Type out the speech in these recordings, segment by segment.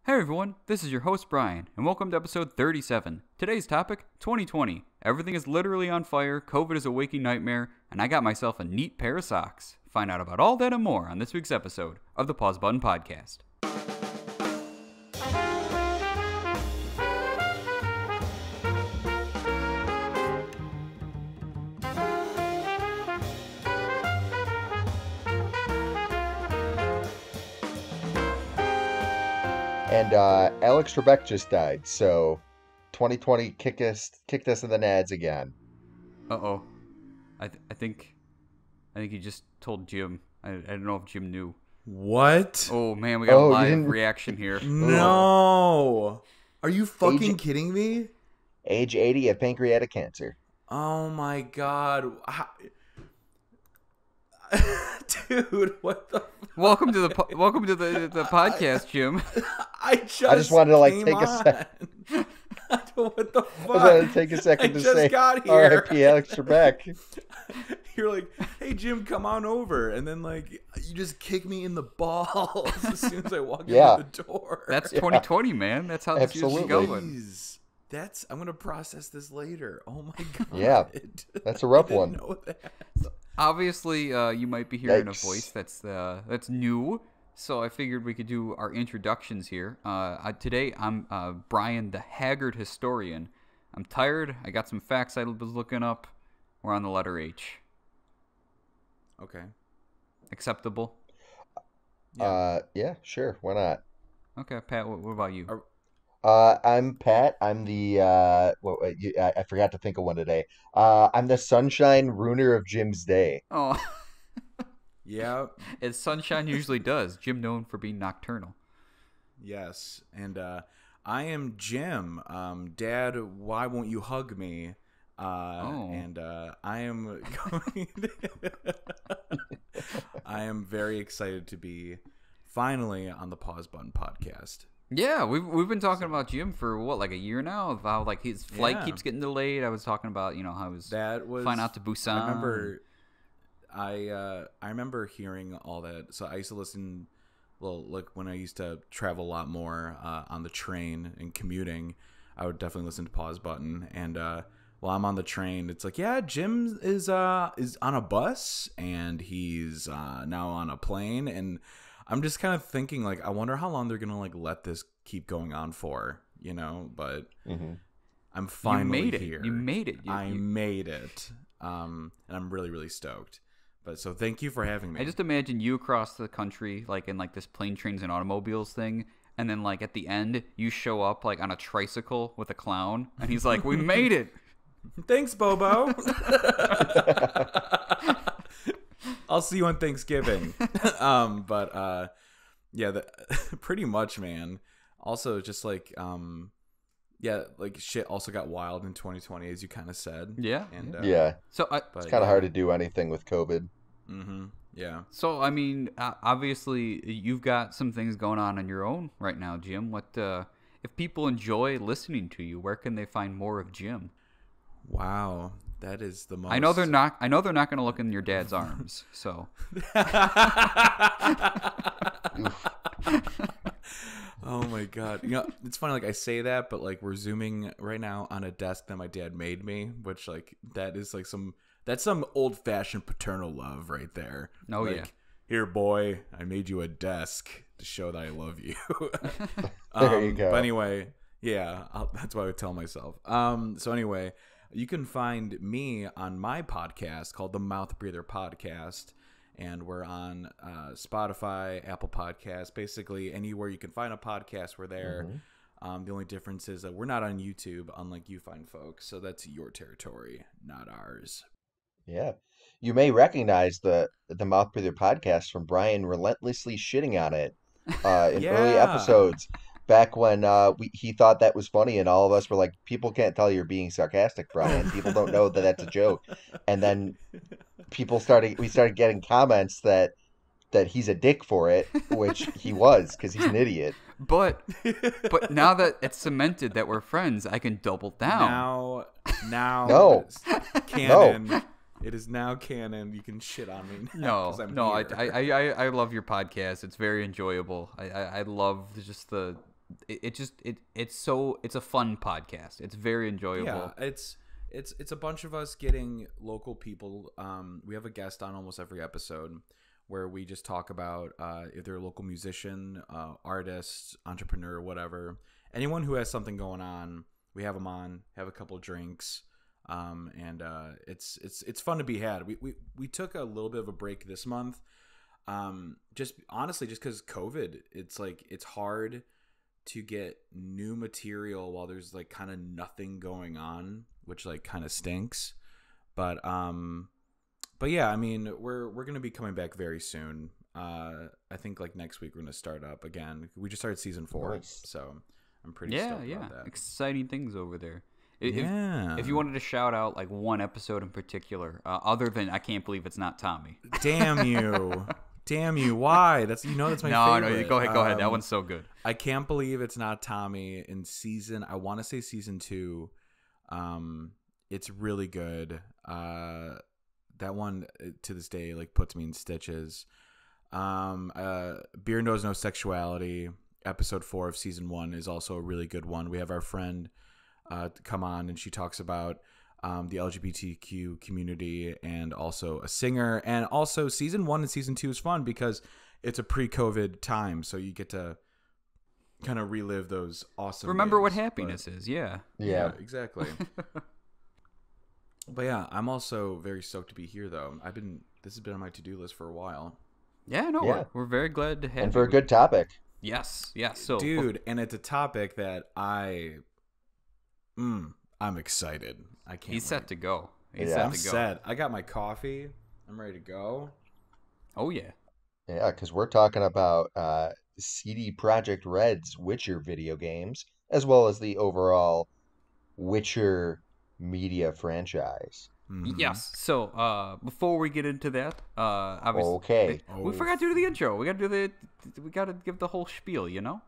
Hey everyone, this is your host Brian, and welcome to episode 37. Today's topic, 2020. Everything is literally on fire, COVID is a waking nightmare, and I got myself a neat pair of socks. Find out about all that and more on this week's episode of the Pause Button Podcast. And Alex Trebek just died, so 2020 kicked us in the nads again. Uh-oh. I think you just told Jim. I don't know if Jim knew. What? Oh man, we got a live reaction here. No. Are you fucking kidding me? Age 80 of pancreatic cancer. Oh my god. Dude, what the Welcome to the podcast, Jim. I just wanted to take a second. What the fuck? I wanted to take a second to say R.I.P. Alex Trebek. You're like, hey Jim, come on over, and then you just kick me in the balls as soon as I walk in the door. That's 2020, man. That's how this usually going. Jeez. I'm gonna process this later. Oh my god. Yeah, that's a rough one. Know that. Obviously, you might be hearing a voice that's new, so I figured we could do our introductions here. Today, I'm Brian, the Haggard Historian. I'm tired. I got some facts I was looking up. We're on the letter H. Okay. Acceptable? Yeah, sure. Why not? Okay, Pat, what about you? I'm Pat. I'm the I forgot to think of one today. I'm the sunshine ruiner of Jim's day. Oh. Yeah. As sunshine usually does. Jim known for being nocturnal. Yes. And I am Jim. Dad, why won't you hug me? And I am going I am very excited to be finally on the Pause Button Podcast. Yeah, we've been talking about Jim for a year now, of how his flight keeps getting delayed. I was talking about how he was flying out to Busan. I remember hearing all that. So I used to listen, when I used to travel a lot more on the train and commuting, I would definitely listen to Pause Button. And while I'm on the train, it's Jim is on a bus and he's now on a plane, and I'm just kind of thinking, I wonder how long they're going to, let this keep going on for, but I'm finally here. You made it. I made it. And I'm really, really stoked. But so thank you for having me. I just imagine you across the country, in this plane, trains, and automobiles thing, and then, at the end, you show up, on a tricycle with a clown, and he's like, we made it. Thanks, Bobo. I'll see you on Thanksgiving. Pretty much, man. Also, just shit also got wild in 2020, as you kind of said. Yeah. And so it's kind of hard to do anything with COVID. Mm-hmm. Yeah. So I mean, obviously, you've got some things going on your own right now, Jim. What if people enjoy listening to you? Where can they find more of Jim? Wow. That is the most. I know they're not going to look in your dad's arms. So. Oh my god! It's funny. I say that, but we're zooming right now on a desk that my dad made me, which that is some old fashioned paternal love right there. Oh yeah. Here, boy, I made you a desk to show that I love you. There you go. But anyway, yeah, that's what I would tell myself. So anyway. You can find me on my podcast called the Mouth Breather Podcast, and we're on Spotify, Apple Podcasts, basically anywhere you can find a podcast, we're there. The only difference is that we're not on YouTube, unlike you fine folks, so that's your territory, not ours. Yeah. You may recognize the Mouth Breather Podcast from Brian relentlessly shitting on it in early episodes. Back when he thought that was funny, and all of us were like, people can't tell you're being sarcastic, Brian. People don't know that that's a joke. And then we started getting comments that he's a dick for it, which he was, because he's an idiot. But now that it's cemented that we're friends, I can double down. Now no. Canon. No. It is now canon. You can shit on me now. No. I love your podcast. It's very enjoyable. I love just the it's a fun podcast. It's very enjoyable. Yeah, it's a bunch of us getting local people. We have a guest on almost every episode where we just talk about if they're a local musician, artist, entrepreneur, whatever. Anyone who has something going on, we have them on, have a couple drinks, and it's fun to be had. We took a little bit of a break this month, just because COVID. It's like it's hard to get new material while there's like kind of nothing going on, which like kind of stinks. But yeah, I mean, we're gonna be coming back very soon. I think like next week we're gonna start up again. We just started season 4, so I'm pretty stoked about that. Exciting things over there. Yeah. If you wanted to shout out like one episode in particular, other than I can't believe it's not Tommy. Damn you. Damn you! Why? That's my favorite. No, go ahead. That one's so good. I can't believe it's not Tommy in season. I want to say season 2. It's really good. That one to this day like puts me in stitches. Beer Knows No Sexuality. Episode 4 of season 1 is also a really good one. We have our friend come on, and she talks about the LGBTQ community, and also a singer. And also season 1 and season 2 is fun because it's a pre-COVID time, so you get to kind of relive those awesome remember days. What happiness is. Yeah, exactly. But yeah, I'm also very stoked to be here, though. This has been on my to-do list for a while. We're very glad to have you. And for a good topic. Yes. So, dude, and it's a topic that I'm excited. I can't. He's set to go. I'm set. I got my coffee. I'm ready to go. Oh yeah. Yeah, because we're talking about CD Projekt Red's Witcher video games, as well as the overall Witcher media franchise. Mm-hmm. Yes. So before we get into that, obviously, okay, we forgot to do the intro. We got to give the whole spiel. You know.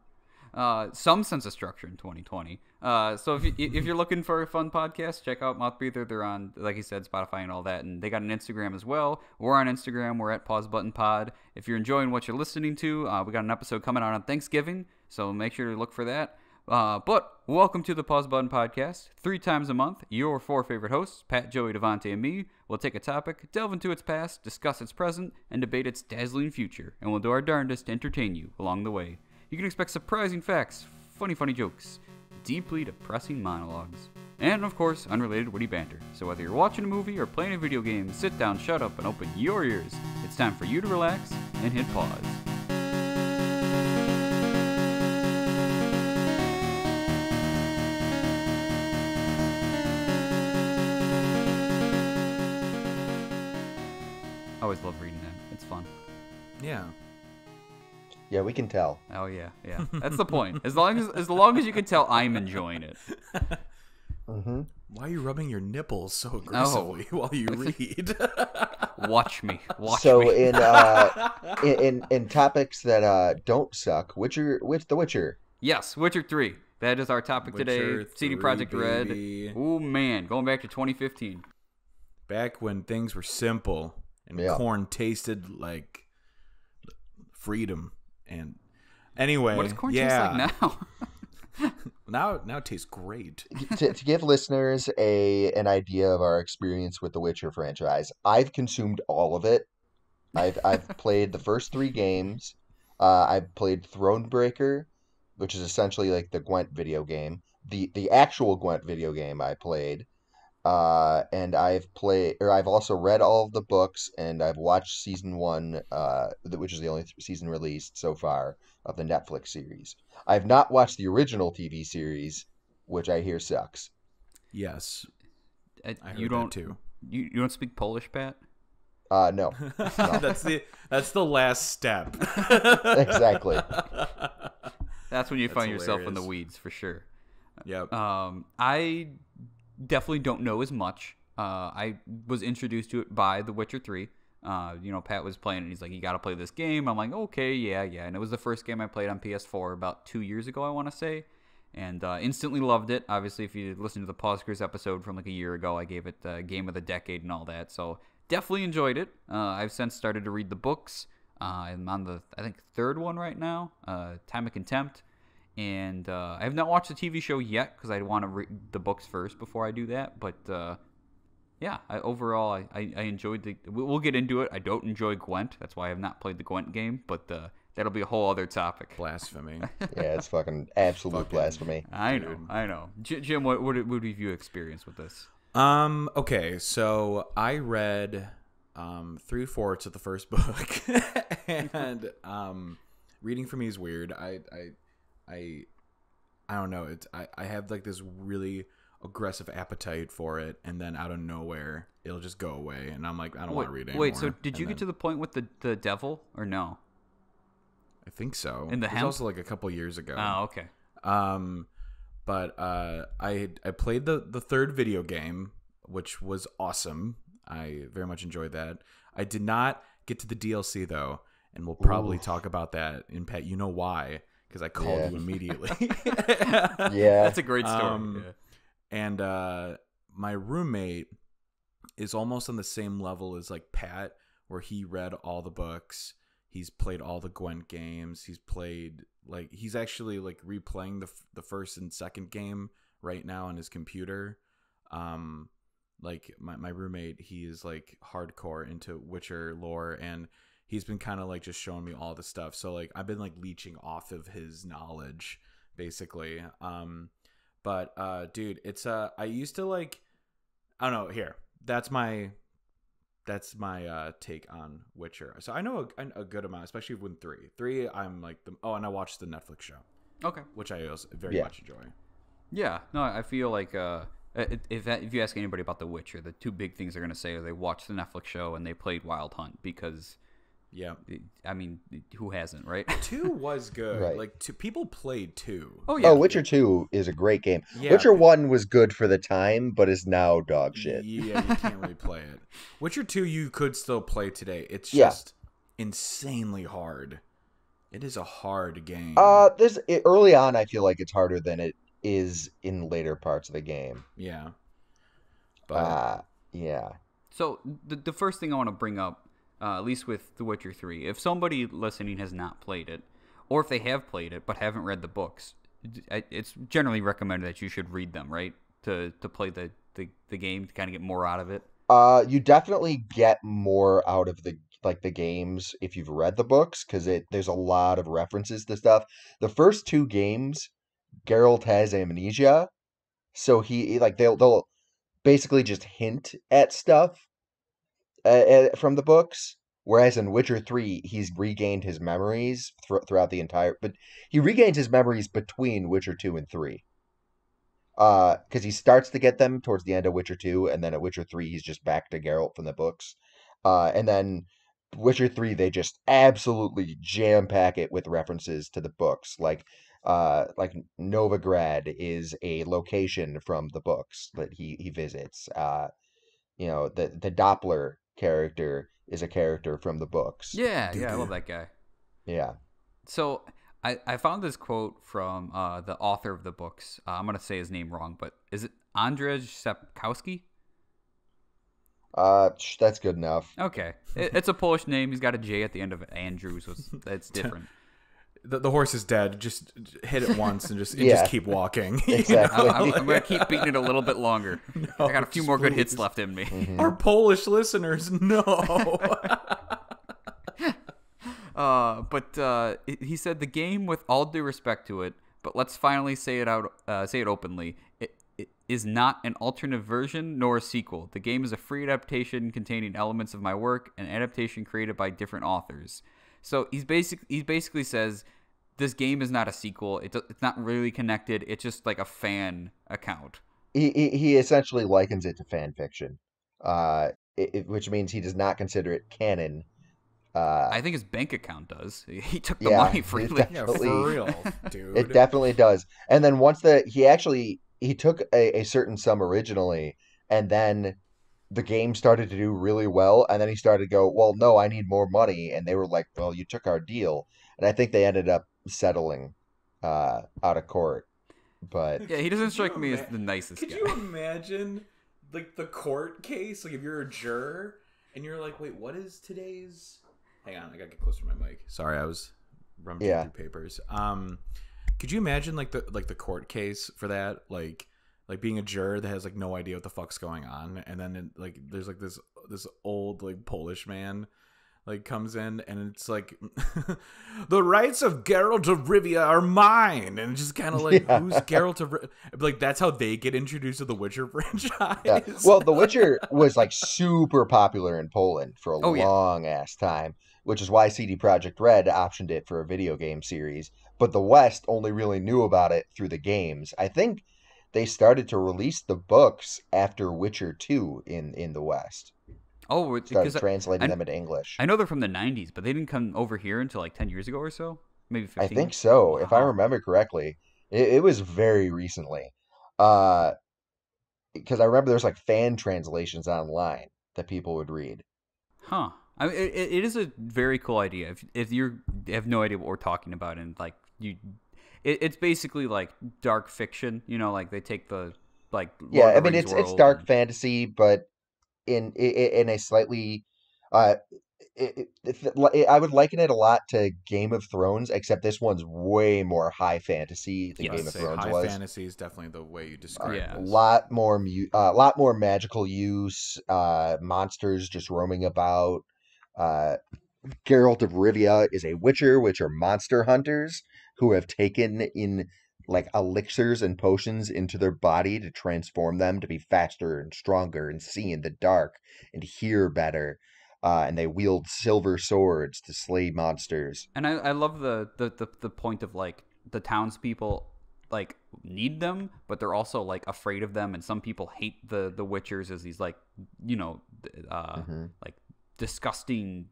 Some sense of structure in 2020. So if you're looking for a fun podcast, check out Mouth Breather. They're on, like he said, Spotify and all that, and they got an Instagram as well. We're on Instagram. We're at Pause Button Pod. If you're enjoying what you're listening to, we got an episode coming out on Thanksgiving, so make sure to look for that. But welcome to the Pause Button Podcast. 3 times a month, your 4 favorite hosts, Pat, Joey, Devontae, and me, will take a topic, delve into its past, discuss its present, and debate its dazzling future, and we'll do our darndest to entertain you along the way. You can expect surprising facts, funny jokes, deeply depressing monologues, and, of course, unrelated witty banter. So whether you're watching a movie or playing a video game, sit down, shut up, and open your ears. It's time for you to relax and hit pause. I always love reading that. It's fun. Yeah. Yeah, we can tell. Oh yeah. That's the point. As long as you can tell, I'm enjoying it. Mm-hmm. Why are you rubbing your nipples so aggressively while you read? Watch me. So in topics that don't suck, The Witcher. Yes, Witcher 3. That is our topic Witcher today. CD 3, Projekt Red. baby. Oh man, going back to 2015. Back when things were simple and corn tasted like freedom. And anyway, what does corn taste like now? now it tastes great. to give listeners an idea of our experience with the Witcher franchise, I've consumed all of it. I've played the first 3 games. I've played Thronebreaker, which is essentially like the Gwent video game. The actual Gwent video game I played. And I've also read all of the books, and I've watched season 1, which is the only season released so far of the Netflix series. I've not watched the original TV series, which I hear sucks. Yes, I heard you don't that too. You don't speak Polish, Pat? No. That's the last step. Exactly. That's when you find hilarious. yourself in the weeds for sure. Yep. I definitely don't know as much. I was introduced to it by The Witcher 3. Pat was playing it, and he's like, you got to play this game. I'm like, okay, yeah. And it was the first game I played on PS4 about 2 years ago, I want to say. And instantly loved it. Obviously, if you listen to the Pause Cruise episode from like a year ago, I gave it Game of the Decade and all that. So definitely enjoyed it. I've since started to read the books. I'm on the, I think, 3rd one right now, Time of Contempt. And I have not watched the TV show yet because I want to read the books first before I do that. But yeah, overall, I enjoyed the. We'll get into it. I don't enjoy Gwent. That's why I have not played the Gwent game. But that'll be a whole other topic. Blasphemy. Yeah, it's fucking absolute blasphemy. I know. Jim, what have you experienced with this? Okay, so I read 3/4 of the first book, and reading for me is weird. I don't know. I have like this really aggressive appetite for it, and then out of nowhere it'll just go away, and I'm like, I don't want to read anymore. Wait, so did you get to the point with the devil or no? I think so. In the it was also like a couple years ago. Oh, okay. But I played the third video game, which was awesome. I very much enjoyed that. I did not get to the DLC though, and we'll probably talk about that in Pat. You know why? Because I called you immediately. Yeah, that's a great story. And my roommate is almost on the same level as like Pat, where he read all the books. He's played all the Gwent games. He's actually like replaying the first and second game right now on his computer. Like my roommate, he is like hardcore into Witcher lore, and he's been kind of like just showing me all the stuff. So like I've been like leeching off of his knowledge basically. But dude, it's I used to like, I don't know, here. That's my take on Witcher. So I know a good amount, especially with 3. 3 I'm like and I watched the Netflix show. Okay. Which I also very much enjoy. Yeah. No, I feel like if you ask anybody about The Witcher, the two big things they're going to say are they watched the Netflix show and they played Wild Hunt because, I mean, who hasn't, right? 2 was good. Right. Like people played 2. Oh yeah. Oh, Witcher 2 is a great game. Yeah, Witcher 1 was good for the time, but is now dog shit. Yeah, you can't really play it. Witcher 2 you could still play today. It's just insanely hard. It is a hard game. Early on, I feel like it's harder than it is in later parts of the game. Yeah. But yeah. So the first thing I want to bring up, at least with The Witcher 3, if somebody listening has not played it, or if they have played it but haven't read the books, it's generally recommended that you should read them, right? To play the game, to kind of get more out of it. You definitely get more out of the games if you've read the books, because there's a lot of references to stuff. The first 2 games, Geralt has amnesia, so he like they'll basically just hint at stuff from the books. Whereas in Witcher 3, he's regained his memories throughout the entire. But he regained his memories between Witcher 2 and 3. Because he starts to get them towards the end of Witcher 2, and then at Witcher 3, he's just back to Geralt from the books. And then Witcher 3, they just absolutely jam pack it with references to the books. Like Novigrad is a location from the books that he visits. The Doppler character is a character from the books. Yeah, I love that guy. Yeah. So I found this quote from the author of the books. I'm going to say his name wrong, but is it Andrzej Sapkowski? That's good enough. Okay. It's a Polish name. He's got a J at the end of it. Andrew, so that's different. The horse is dead. Just hit it once and just keep walking. Exactly. I'm going to keep beating it a little bit longer. No, I got a few more good hits left in me. Mm-hmm. Our Polish listeners, no. But he said the game, with all due respect to it, but let's finally say it openly, it is not an alternate version nor a sequel. The game is a free adaptation containing elements of my work, an adaptation created by different authors. So he basically says this game is not a sequel. It's not really connected. It's just like a fan account. He essentially likens it to fan fiction, which means he does not consider it canon. I think his bank account does. He took the money freely. Yeah, for real, dude. It definitely does. And then once he took a certain sum originally, and then the game started to do really well, and then he started to go, well, no, I need more money. And they were like, well, you took our deal. And I think they ended up settling out of court. But yeah, he doesn't strike me as the nicest guy. Could you imagine like the court case? Like if you're a juror and you're like, wait, what is today's... Hang on, I gotta get closer to my mic. Sorry, I was rummaging through papers. Could you imagine like the court case for that? Like being a juror that has like no idea what the fuck's going on, and then like there's like this old like Polish man like comes in, and it's like the rights of Geralt of Rivia are mine, and it's just kind of like who's Geralt of Rivia? Like that's how they get introduced to the Witcher franchise. Yeah. Well, The Witcher was like super popular in Poland for a long ass time, which is why CD Projekt Red optioned it for a video game series. But the West only really knew about it through the games. I think they started to release the books after Witcher 2 in the West. Oh, started translating them into English. I know they're from the 90s, but they didn't come over here until like 10 years ago or so? Maybe 15? I think so, wow. If I remember correctly. It was very recently. Because I remember there's like fan translations online that people would read. Huh. I mean, it is a very cool idea. If you have no idea what we're talking about, and like it's basically like dark fiction, you know, like they take the like Lord I mean it's dark fantasy, but in a slightly I would liken it a lot to Game of Thrones, except this one's way more high fantasy than Game of Thrones was. High fantasy is definitely the way you describe it. A lot more magical use, monsters just roaming about. Geralt of Rivia is a witcher, which are monster hunters who have taken in like elixirs and potions into their body to transform them to be faster and stronger and see in the dark and hear better. And they wield silver swords to slay monsters. And I love the point of like the townspeople like need them, but they're also like afraid of them, and some people hate the Witchers as these like, you know, like disgusting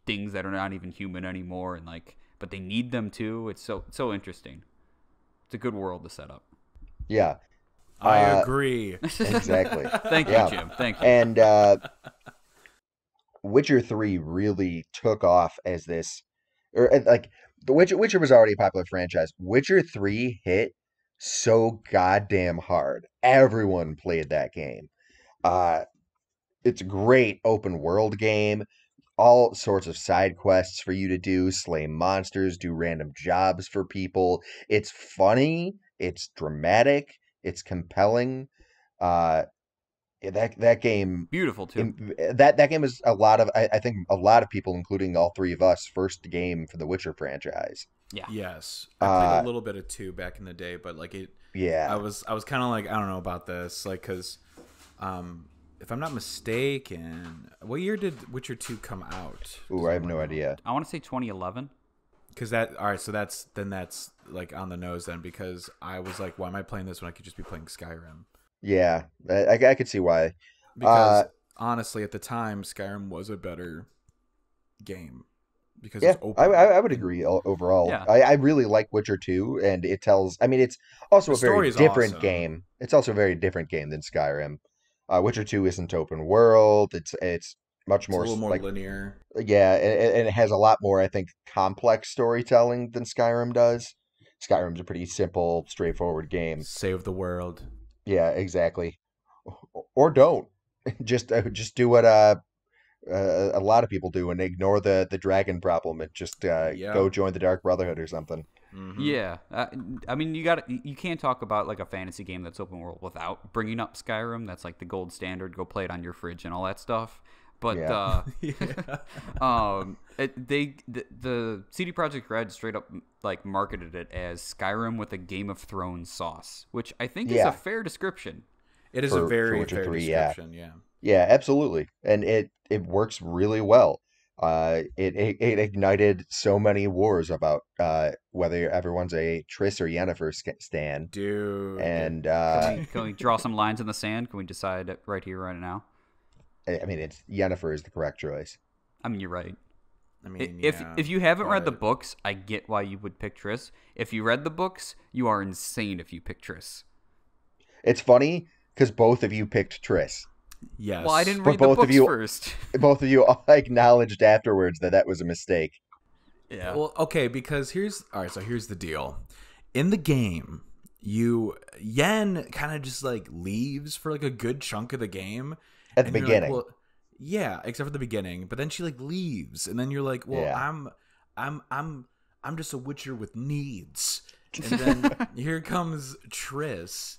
things that are not even human anymore, and like, but they need them too. It's so interesting. It's a good world to set up. Yeah. I agree. Exactly. Thank you, Jim. Thank you. And Witcher 3 really took off as this, or like the Witcher was already a popular franchise. Witcher 3 hit so goddamn hard. Everyone played that game. It's a great open world game. All sorts of side quests for you to do, slay monsters, do random jobs for people. It's funny, it's dramatic, it's compelling. That game, beautiful too. That game is a lot of I think a lot of people, including all three of us, first game for the Witcher franchise. Yeah. Yes, I played a little bit of 2 back in the day, but like it. Yeah. I was kind of like, I don't know about this, like, because if I'm not mistaken, what year did Witcher 2 come out? Ooh, I have no idea. I want to say 2011. Because so that's like on the nose then, because I was like, why am I playing this when I could just be playing Skyrim? Yeah, I could see why. Because honestly, at the time, Skyrim was a better game. Because it's open. I would agree overall. Yeah. I really like Witcher 2, and it tells. I mean, it's also a very different game. It's also a very different game than Skyrim. Witcher 2 isn't open world. It's much more, a little more like, linear. Yeah, and it has a lot more, I think, complex storytelling than Skyrim does. Skyrim's a pretty simple, straightforward game. Save the world. Yeah, exactly. Or don't. Just do what a lot of people do and ignore the dragon problem and just go join the Dark Brotherhood or something. Mm-hmm. Yeah, I mean, you can't talk about like a fantasy game that's open world without bringing up Skyrim. That's like the gold standard. Go play it on your fridge and all that stuff. But the CD Projekt Red straight up like marketed it as Skyrim with a Game of Thrones sauce, which I think is a fair description. It is a very fair description. Yeah, absolutely, and it works really well. It ignited so many wars about whether everyone's a Triss or Yennefer stan. Dude. And can we draw some lines in the sand? Can we decide it right here, right now? I mean, it's Yennefer is the correct choice. I mean, you're right. I mean, if you haven't read the books, I get why you would pick Triss. If you read the books, you are insane if you pick Triss. It's funny because both of you picked Triss. Yes. Well, I didn't read the books first. Both of you acknowledged afterwards that was a mistake. Yeah. Well, okay, because here's the deal. In the game, Yen kind of just like leaves for like a good chunk of the game. At the beginning. Like, well, yeah, except for the beginning. But then she like leaves, and then you're like, well, I'm just a Witcher with needs. And then here comes Triss,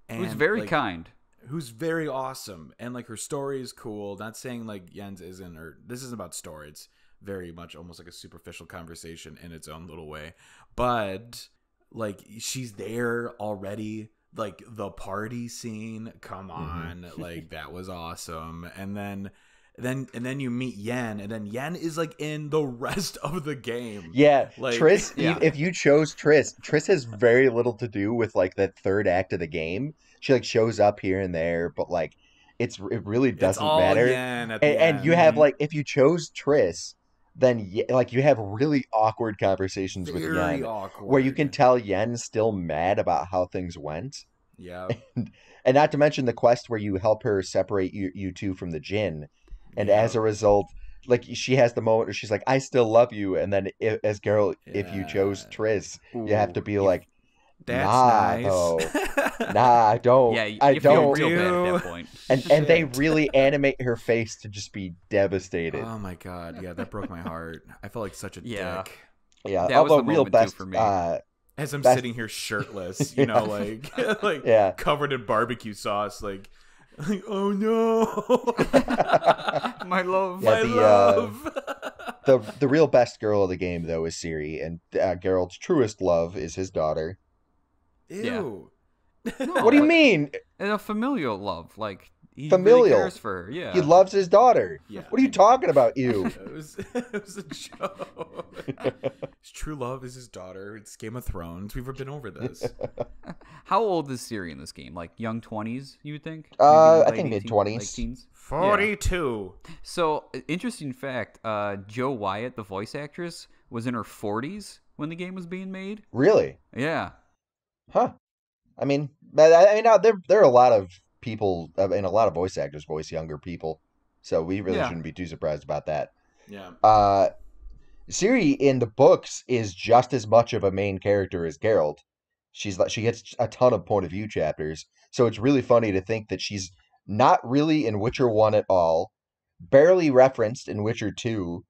and who's very kind. Who's very awesome, and like her story is cool. Not saying like Jens isn't, or this isn't about story. It's very much almost like a superficial conversation in its own little way. But like she's there already. Like the party scene, come on, like that was awesome. And then you meet Yen, and then Yen is like in the rest of the game. Yeah, like Triss. If you chose Triss has very little to do with like the third act of the game. She like shows up here and there, but like it really doesn't it's all matter. Yen at the And end. you have like if you chose Triss, then like you have really awkward conversations with Yen, awkward. where you can tell Yen's still mad about how things went. Yeah, and not to mention the quest where you help her separate you two from the Jinn, and as a result, like she has the moment where she's like, "I still love you," and then as Geralt, if you chose Triss, you have to be like, that's "Nah, nice. though, nah, I don't, Yeah, I you feel don't." real bad at that point. And they really animate her face to just be devastated. Oh my god, yeah, that broke my heart. I felt like such a dick. Yeah, that was although the real moment best too for me. As I'm sitting here shirtless, you know, like like covered in barbecue sauce, like oh no, my love, my love. The real best girl of the game though is Ciri, and Geralt's truest love is his daughter. Ew. No, what do you mean? And a familial love, like he familial. really cares for her. Yeah, He loves his daughter. Yeah. What are you talking about, you? It was a joke. His true love is his daughter. It's Game of Thrones. We've been over this. How old is Ciri in this game? Like young 20s, you would think? I think mid-20s. Like teens? 42. Yeah. So, interesting fact, Joe Wyatt, the voice actress, was in her 40s when the game was being made. Really? Yeah. Huh. I mean, there are a lot of people, and a lot of voice actors voice younger people, so we really shouldn't be too surprised about that. Yeah. Ciri in the books is just as much of a main character as Geralt. She gets a ton of point of view chapters, so it's really funny to think that she's not really in Witcher 1 at all, barely referenced in Witcher 2,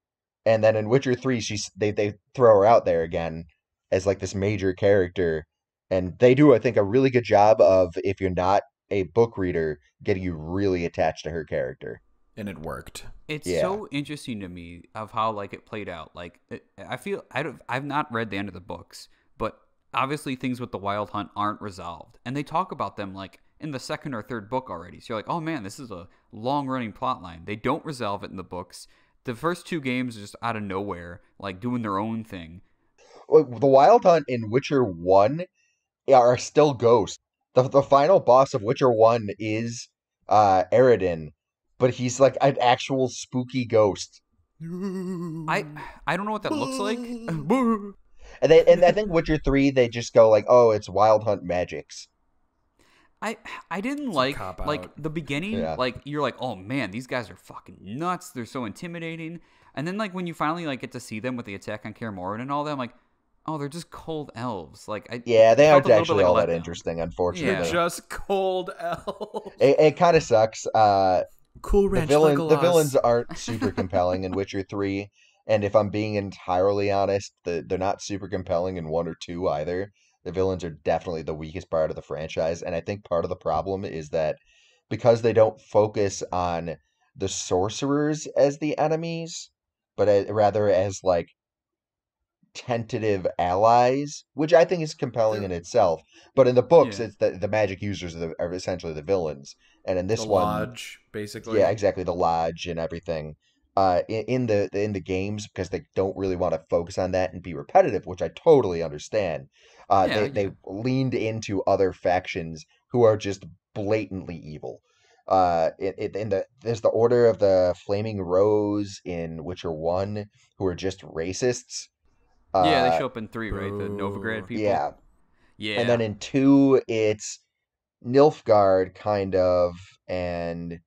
and then in Witcher 3 they throw her out there again as like this major character, and they do, I think, a really good job of, if you're not a book reader, getting you really attached to her character. And it worked. It's so interesting to me of how like it played out. Like I feel I've not read the end of the books, but obviously things with the Wild Hunt aren't resolved, and they talk about them like in the second or third book already. So you're like, oh man, this is a long running plot line. They don't resolve it in the books. The first two games are just out of nowhere, like doing their own thing. The Wild Hunt in Witcher 1 are still ghosts. The final boss of Witcher 1 is Eredin, but he's like an actual spooky ghost. I don't know what that looks like. And I think Witcher 3, they just go like, oh, it's Wild Hunt magics. I didn't like the beginning. Yeah. Like you're like, oh man, these guys are fucking nuts. They're so intimidating. And then like when you finally like get to see them with the attack on Kaer Morhen and all that, I'm like, oh, they're just cold elves. Like they aren't actually all that interesting, unfortunately. They're just cold elves. It kind of sucks. Cool Ranch the villains aren't super compelling in Witcher 3, and if I'm being entirely honest, they're not super compelling in 1 or 2 either. The villains are definitely the weakest part of the franchise, and I think part of the problem is that because they don't focus on the sorcerers as the enemies, but rather as like tentative allies, which I think is compelling in itself. But in the books, it's the magic users are essentially the villains, and in this one, Lodge, basically. Yeah, exactly, the Lodge and everything. In the games, because they don't really want to focus on that and be repetitive, which I totally understand. They leaned into other factions who are just blatantly evil. There's the Order of the Flaming Rose in Witcher 1, who are just racists. They show up in 3, right? The Novigrad people. Yeah. Yeah. And then in 2, it's Nilfgaard, kind of, and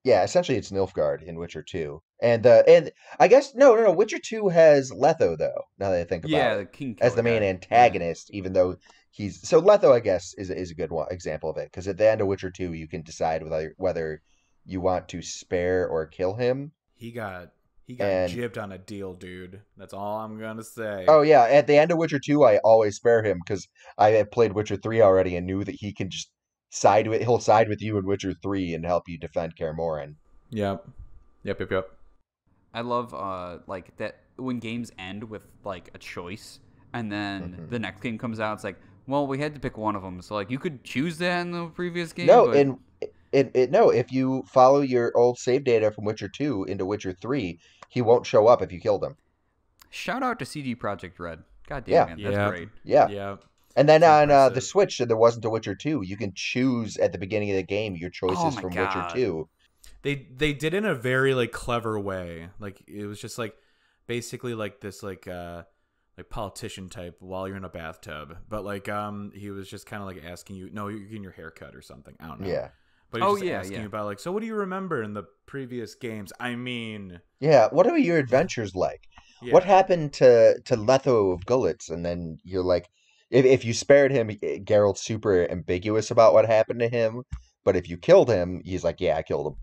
essentially it's Nilfgaard in Witcher 2. And I guess no, Witcher 2 has Letho though. Now that I think about it, the king as the main antagonist, even though so Letho, I guess, is a good example of it, because at the end of Witcher 2, you can decide whether you want to spare or kill him. He got He got jibbed on a deal, dude. That's all I'm gonna say. Oh yeah, at the end of Witcher 2, I always spare him because I had played Witcher 3 already and knew that he can just he'll side with you in Witcher 3 and help you defend Kaer Morhen. Yep. I love like that when games end with like a choice and then the next game comes out. It's like, well, we had to pick one of them, so like you could choose that in the previous game. No, but... no. If you follow your old save data from Witcher 2 into Witcher 3, he won't show up if you killed him. Shout out to CD Projekt Red. God damn, man, that's great. Yeah. And then on the Switch, there wasn't a Witcher 2. You can choose at the beginning of the game your choices from Witcher 2. They did it in a very like clever way. Like it was just like basically like this like politician type while you're in a bathtub. But like he was just kind of like asking you, no, you're getting your hair cut or something. I don't know. Yeah. But he was just asking you about like, so what do you remember in the previous games? I mean, yeah, what are your adventures like? Yeah. What happened to Letho of Gullitz? And then you're like, if you spared him, Geralt's super ambiguous about what happened to him. But if you killed him, he's like, yeah, I killed him.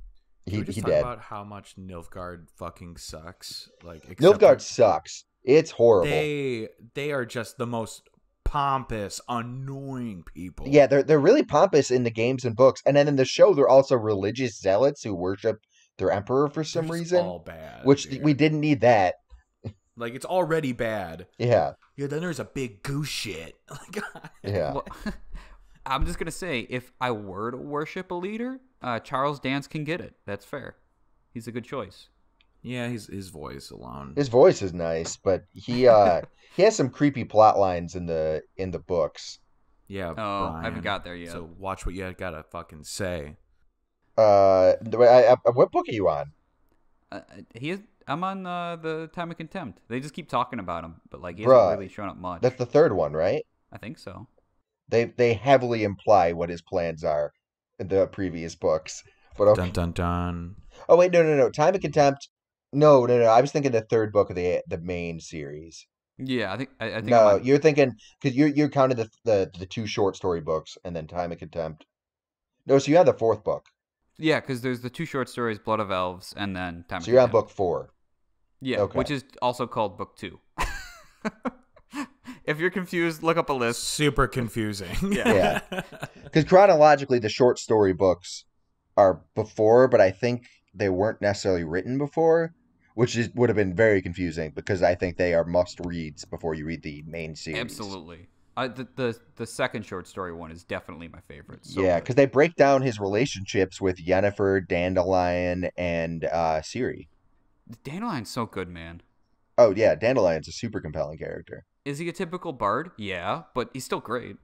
He just talk dead. About how much Nilfgaard fucking sucks. Like Nilfgaard sucks. It's horrible. They are just the most pompous, annoying people. Yeah, they're really pompous in the games and books, and then in the show they're also religious zealots who worship their emperor for some reason. All bad. Which we didn't need that. Like it's already bad. Yeah. Yeah. Then there's a big goose shit. Yeah. Well, I'm just gonna say, if I were to worship a leader, Charles Dance can get it. That's fair. He's a good choice. Yeah, his voice alone. His voice is nice, but he has some creepy plot lines in the books. Yeah. Brian, I haven't got there yet. So watch what you gotta fucking say. What book are you on? I'm on the Time of Contempt. They just keep talking about him, but like he hasn't really shown up much. That's the third one, right? I think so. They heavily imply what his plans are in the previous books. But okay. Dun dun dun. Oh wait, no. Time of Contempt. No. I was thinking the third book of the main series. Yeah, I think. No, you're thinking because you're counting the two short story books and then Time of Contempt. No, so you have the fourth book. Yeah, because there's the two short stories, Blood of Elves, and then Time of Contempt. So you're on book 4. Yeah, okay. Which is also called book 2. If you're confused, look up a list. Super confusing. Yeah. Because chronologically, the short story books are before, but I think they weren't necessarily written before, which would have been very confusing because I think they are must-reads before you read the main series. Absolutely. The second short story one is definitely my favorite. So yeah, because they break down his relationships with Yennefer, Dandelion, and Ciri. Dandelion's so good, man. Oh, yeah, Dandelion's a super compelling character. Is he a typical bard? Yeah, but he's still great.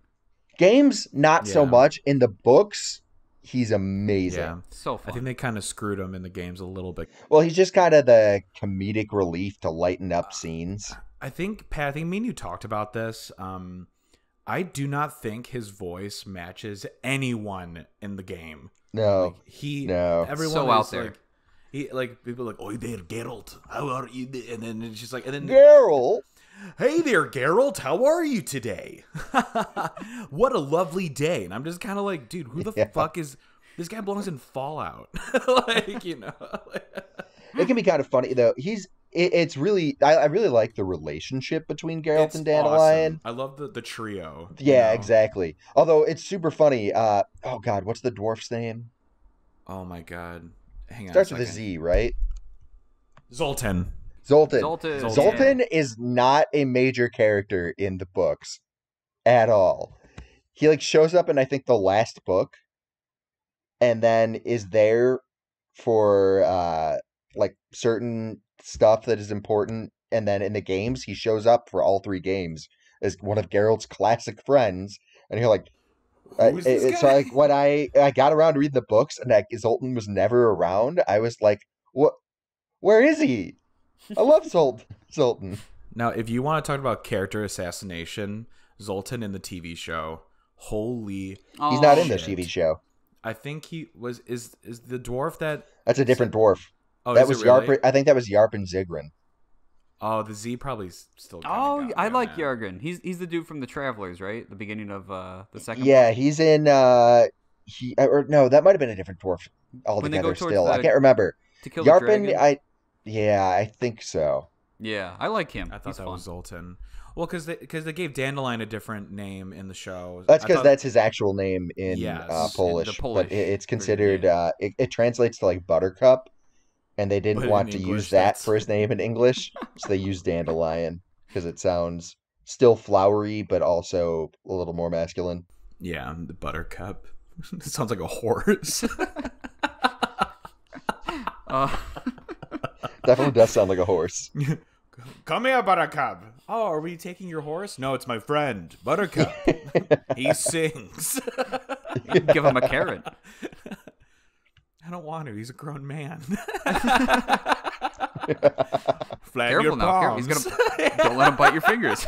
Games, not so much. In the books, he's amazing. Yeah, so fun. I think they kind of screwed him in the games a little bit. Well, he's just kind of the comedic relief to lighten up scenes. I think, Pat, me and you talked about this. I do not think his voice matches anyone in the game. No. Everyone so out there. People are like, oh, there, Geralt. How are you? And then it's just like, and then Geralt. Hey there, Geralt. How are you today? What a lovely day. And I'm just kind of like, dude, who the fuck is this guy? Belongs in Fallout. It can be kind of funny though. It's really, I really like the relationship between Geralt and Dandelion. Awesome. I love the trio. Yeah, exactly. Although it's super funny. Oh God, what's the dwarf's name? Oh my God. Hang on. Starts with a Z, right? Zoltan. Zoltan is not a major character in the books at all. He shows up in I think the last book, and then is there for certain stuff that is important, and then in the games he shows up for all 3 games as one of Geralt's classic friends, and you're like, so when I got around to reading the books and Zoltan was never around, I was like, what? Where is he? I love Zoltan. Now, if you want to talk about character assassination, Zoltan in the TV show, holy he's not in the TV show. I think he was. Is the dwarf that's a different dwarf. Oh, that was really? Yarp. I think that was Yarp and Zigrin. Oh, the Z probably still. I like Jurgen. He's the dude from the Travelers, right? The beginning of the second. Yeah, book. He's in. No, that might have been a different dwarf altogether. Still, I can't remember. To kill the dragon? Yeah, I think so. Yeah, I like him. I thought He's that fun. was Zoltan. Well, because they gave Dandelion a different name in the show. That's I because thought that's his actual name in yes, In the Polish, but Polish it's version, considered yeah. it translates to like Buttercup, and they didn't but in want to use English that that's for his name in English, so they used Dandelion because it sounds still flowery but also a little more masculine. yeah, the Buttercup. It sounds like a horse. Uh, Definitely does sound like a horse. Come here, Buttercup. Oh, are we taking your horse? No, it's my friend, Buttercup. He sings. you can give him a carrot. I don't want to. He's a grown man. Flat Careful your now. palms. He's gonna don't let him bite your fingers.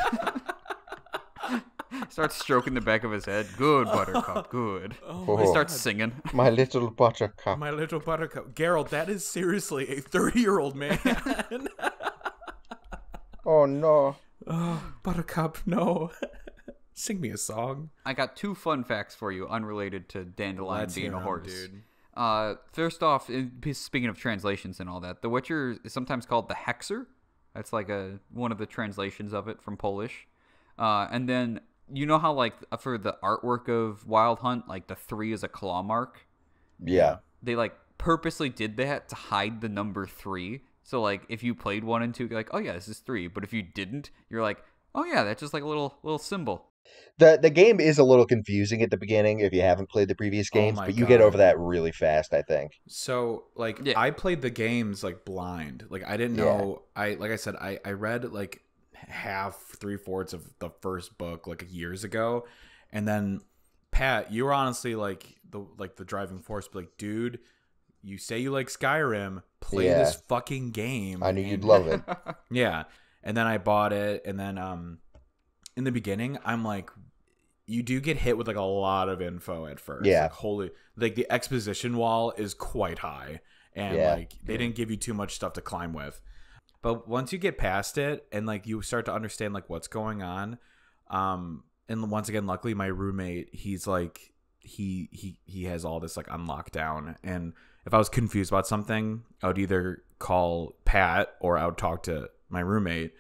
Starts stroking the back of his head. Good, Buttercup. Good. Oh, He starts singing. my little Buttercup. My little Buttercup. Geralt, that is seriously a 30-year-old man. Oh no. Oh, Buttercup, no. Sing me a song. I got 2 fun facts for you, unrelated to Dandelion Let's being hear a 'em, horse. dude. First off, speaking of translations and all that, The Witcher is sometimes called the Hexer. That's like one of the translations of it from Polish. And then you know how like for the artwork of Wild Hunt, like the 3 is a claw mark. Yeah. They like purposely did that to hide the number 3. So like if you played 1 and 2, you're like, oh yeah, this is 3. But if you didn't, you're like, oh yeah, that's just like a little symbol. The game is a little confusing at the beginning if you haven't played the previous games, my but you get over God. that really fast, I think. So, like, Yeah. I played the games, like, blind. Like, I didn't know. Like I said, I read, like, half, 3/4 of the first book, like, years ago. And then, Pat, you were honestly, like, the driving force. But, like, dude, you say you like Skyrim, play Yeah. this fucking game. I knew you'd And- love it. Yeah. And then I bought it. And then, in the beginning, I'm like, you do get hit with like a lot of info at first. Yeah. Like, holy, like the exposition wall is quite high, and Yeah. like they didn't give you too much stuff to climb with. But once you get past it and like you start to understand like what's going on, and once again, luckily my roommate, he's like he has all this like on lockdown, and if I was confused about something, I would either call Pat or I would talk to my roommate,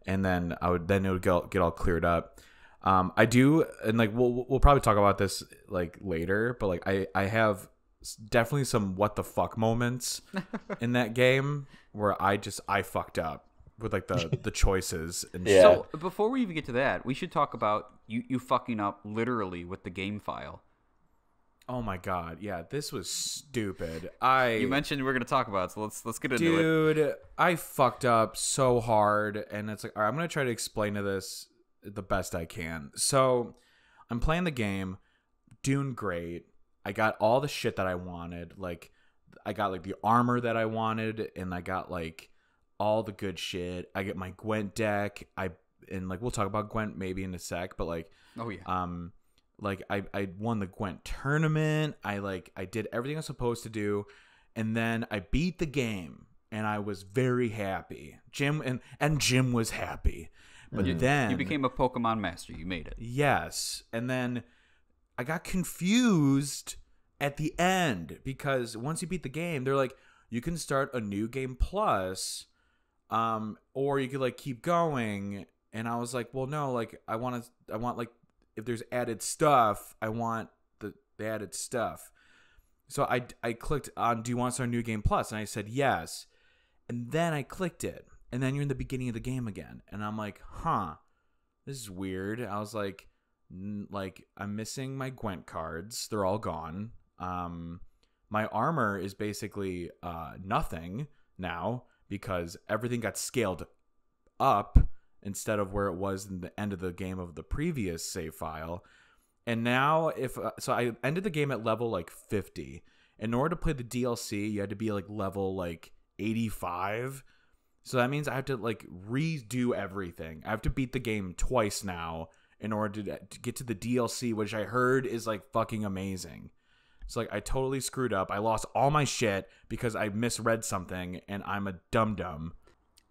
and then it would get all cleared up. I do, and like we'll probably talk about this like later, but like I have definitely some what the fuck moments in that game where I fucked up with like the choices and Yeah. So before we even get to that, we should talk about you fucking up literally with the game file. Oh my god, yeah, this was stupid. You mentioned we're gonna talk about it, so let's get into it. Dude, I fucked up so hard, and it's like, all right, I'm gonna try to explain to this the best I can. So I'm playing the game, doing great. I got all the shit that I wanted. Like I got like the armor that I wanted, and I got like all the good shit. I get my Gwent deck. And like we'll talk about Gwent maybe in a sec, but like Oh yeah. like I won the Gwent tournament. I did everything I was supposed to do, and then I beat the game, and I was very happy. Jim was happy. But then You became a Pokemon master. You made it. yes, and then I got confused at the end because once you beat the game, they're like, you can start a new game plus, or you could like keep going. And I was like, well, no, like I want like if there's added stuff, I want the added stuff. So I clicked on, do you want to start a new game plus? And I said yes, and then I clicked it. And then you're in the beginning of the game again. And I'm like, huh, this is weird. I was like, I'm missing my Gwent cards. They're all gone. My armor is basically nothing now because everything got scaled up instead of where it was in the end of the game of the previous save file. And now so I ended the game at level like 50. In order to play the DLC, you had to be like level like 85. So that means I have to like redo everything. I have to beat the game twice now in order to get to the DLC, which I heard is like fucking amazing. So like I totally screwed up. I lost all my shit because I misread something, and I'm a dum-dum.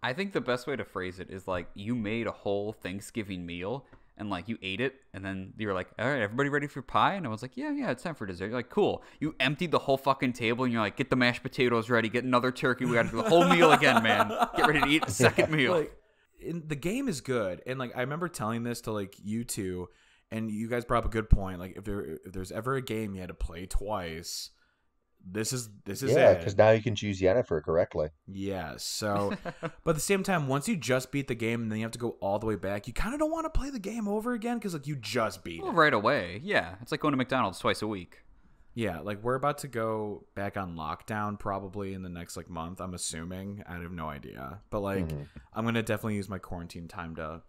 I think the best way to phrase it is like you made a whole Thanksgiving meal and like you ate it, and then you were like, all right, everybody ready for pie? And I was like, yeah, it's time for dessert. You're like, cool. You emptied the whole fucking table, and you're like, get the mashed potatoes ready, get another turkey. We got to do the whole meal again, man. Get ready to eat a second meal. Like, the game is good, and like I remember telling this to like you two, and you guys brought up a good point. Like if there's ever a game you had to play twice, this is Yeah, it. because now you can choose Yennefer correctly. Yeah, so, but at the same time, once you just beat the game and then you have to go all the way back, you kind of don't want to play the game over again because like you just beat it. Right away. Yeah, it's like going to McDonald's twice a week. Yeah, like we're about to go back on lockdown probably in the next like month, I'm assuming. I have no idea. But like I'm going to definitely use my quarantine time to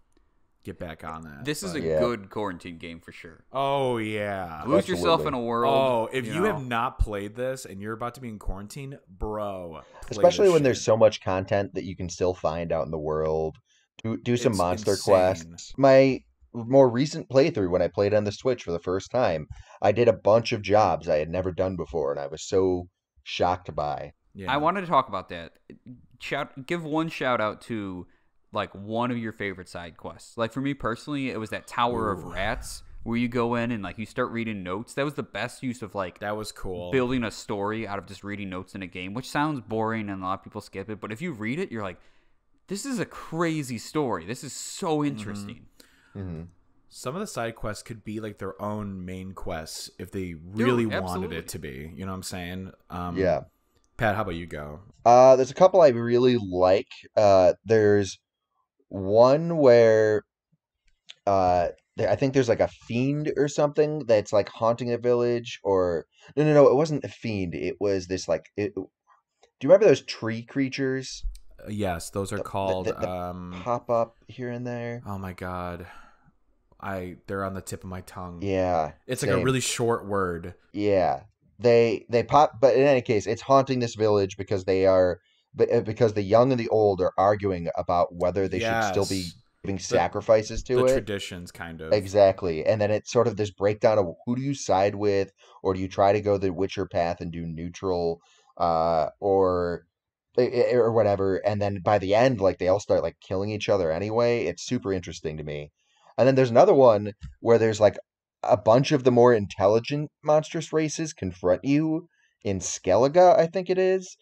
get back on that. This is a good quarantine game for sure. Oh, yeah. Lose yourself in a world. Oh, if you have not played this and you're about to be in quarantine, bro. Especially when there's so much content that you can still find out in the world. Do some monster quests. My more recent playthrough, when I played on the Switch for the first time, I did a bunch of jobs I had never done before, and I was so shocked by. Yeah. I wanted to talk about that. Give one shout out to like one of your favorite side quests. Like for me personally, it was that Tower of Rats where you go in and like you start reading notes. That was the best use of like that was cool building a story out of just reading notes in a game, which sounds boring and a lot of people skip it. But if you read it, you're like, this is a crazy story. This is so interesting. Some of the side quests could be like their own main quests if they really wanted it to be. You know what I'm saying? Yeah. Pat, how about you go? There's a couple I really like. There's one where I think there's like a fiend or something that's like haunting a village, or no, it wasn't a fiend. It was this like do you remember those tree creatures? Yes, those are called that pop up here and there. Oh my god. They're on the tip of my tongue. Yeah. It's like a really short word. Yeah. They pop, but in any case, it's haunting this village because because the young and the old are arguing about whether they should still be giving sacrifices to it. The traditions, kind of. Exactly. And then it's sort of this breakdown of who do you side with, or do you try to go the Witcher path and do neutral, or whatever. And then by the end, like they all start like killing each other anyway. It's super interesting to me. And then there's another one where there's like a bunch of the more intelligent monstrous races confront you in Skellige, I think it is.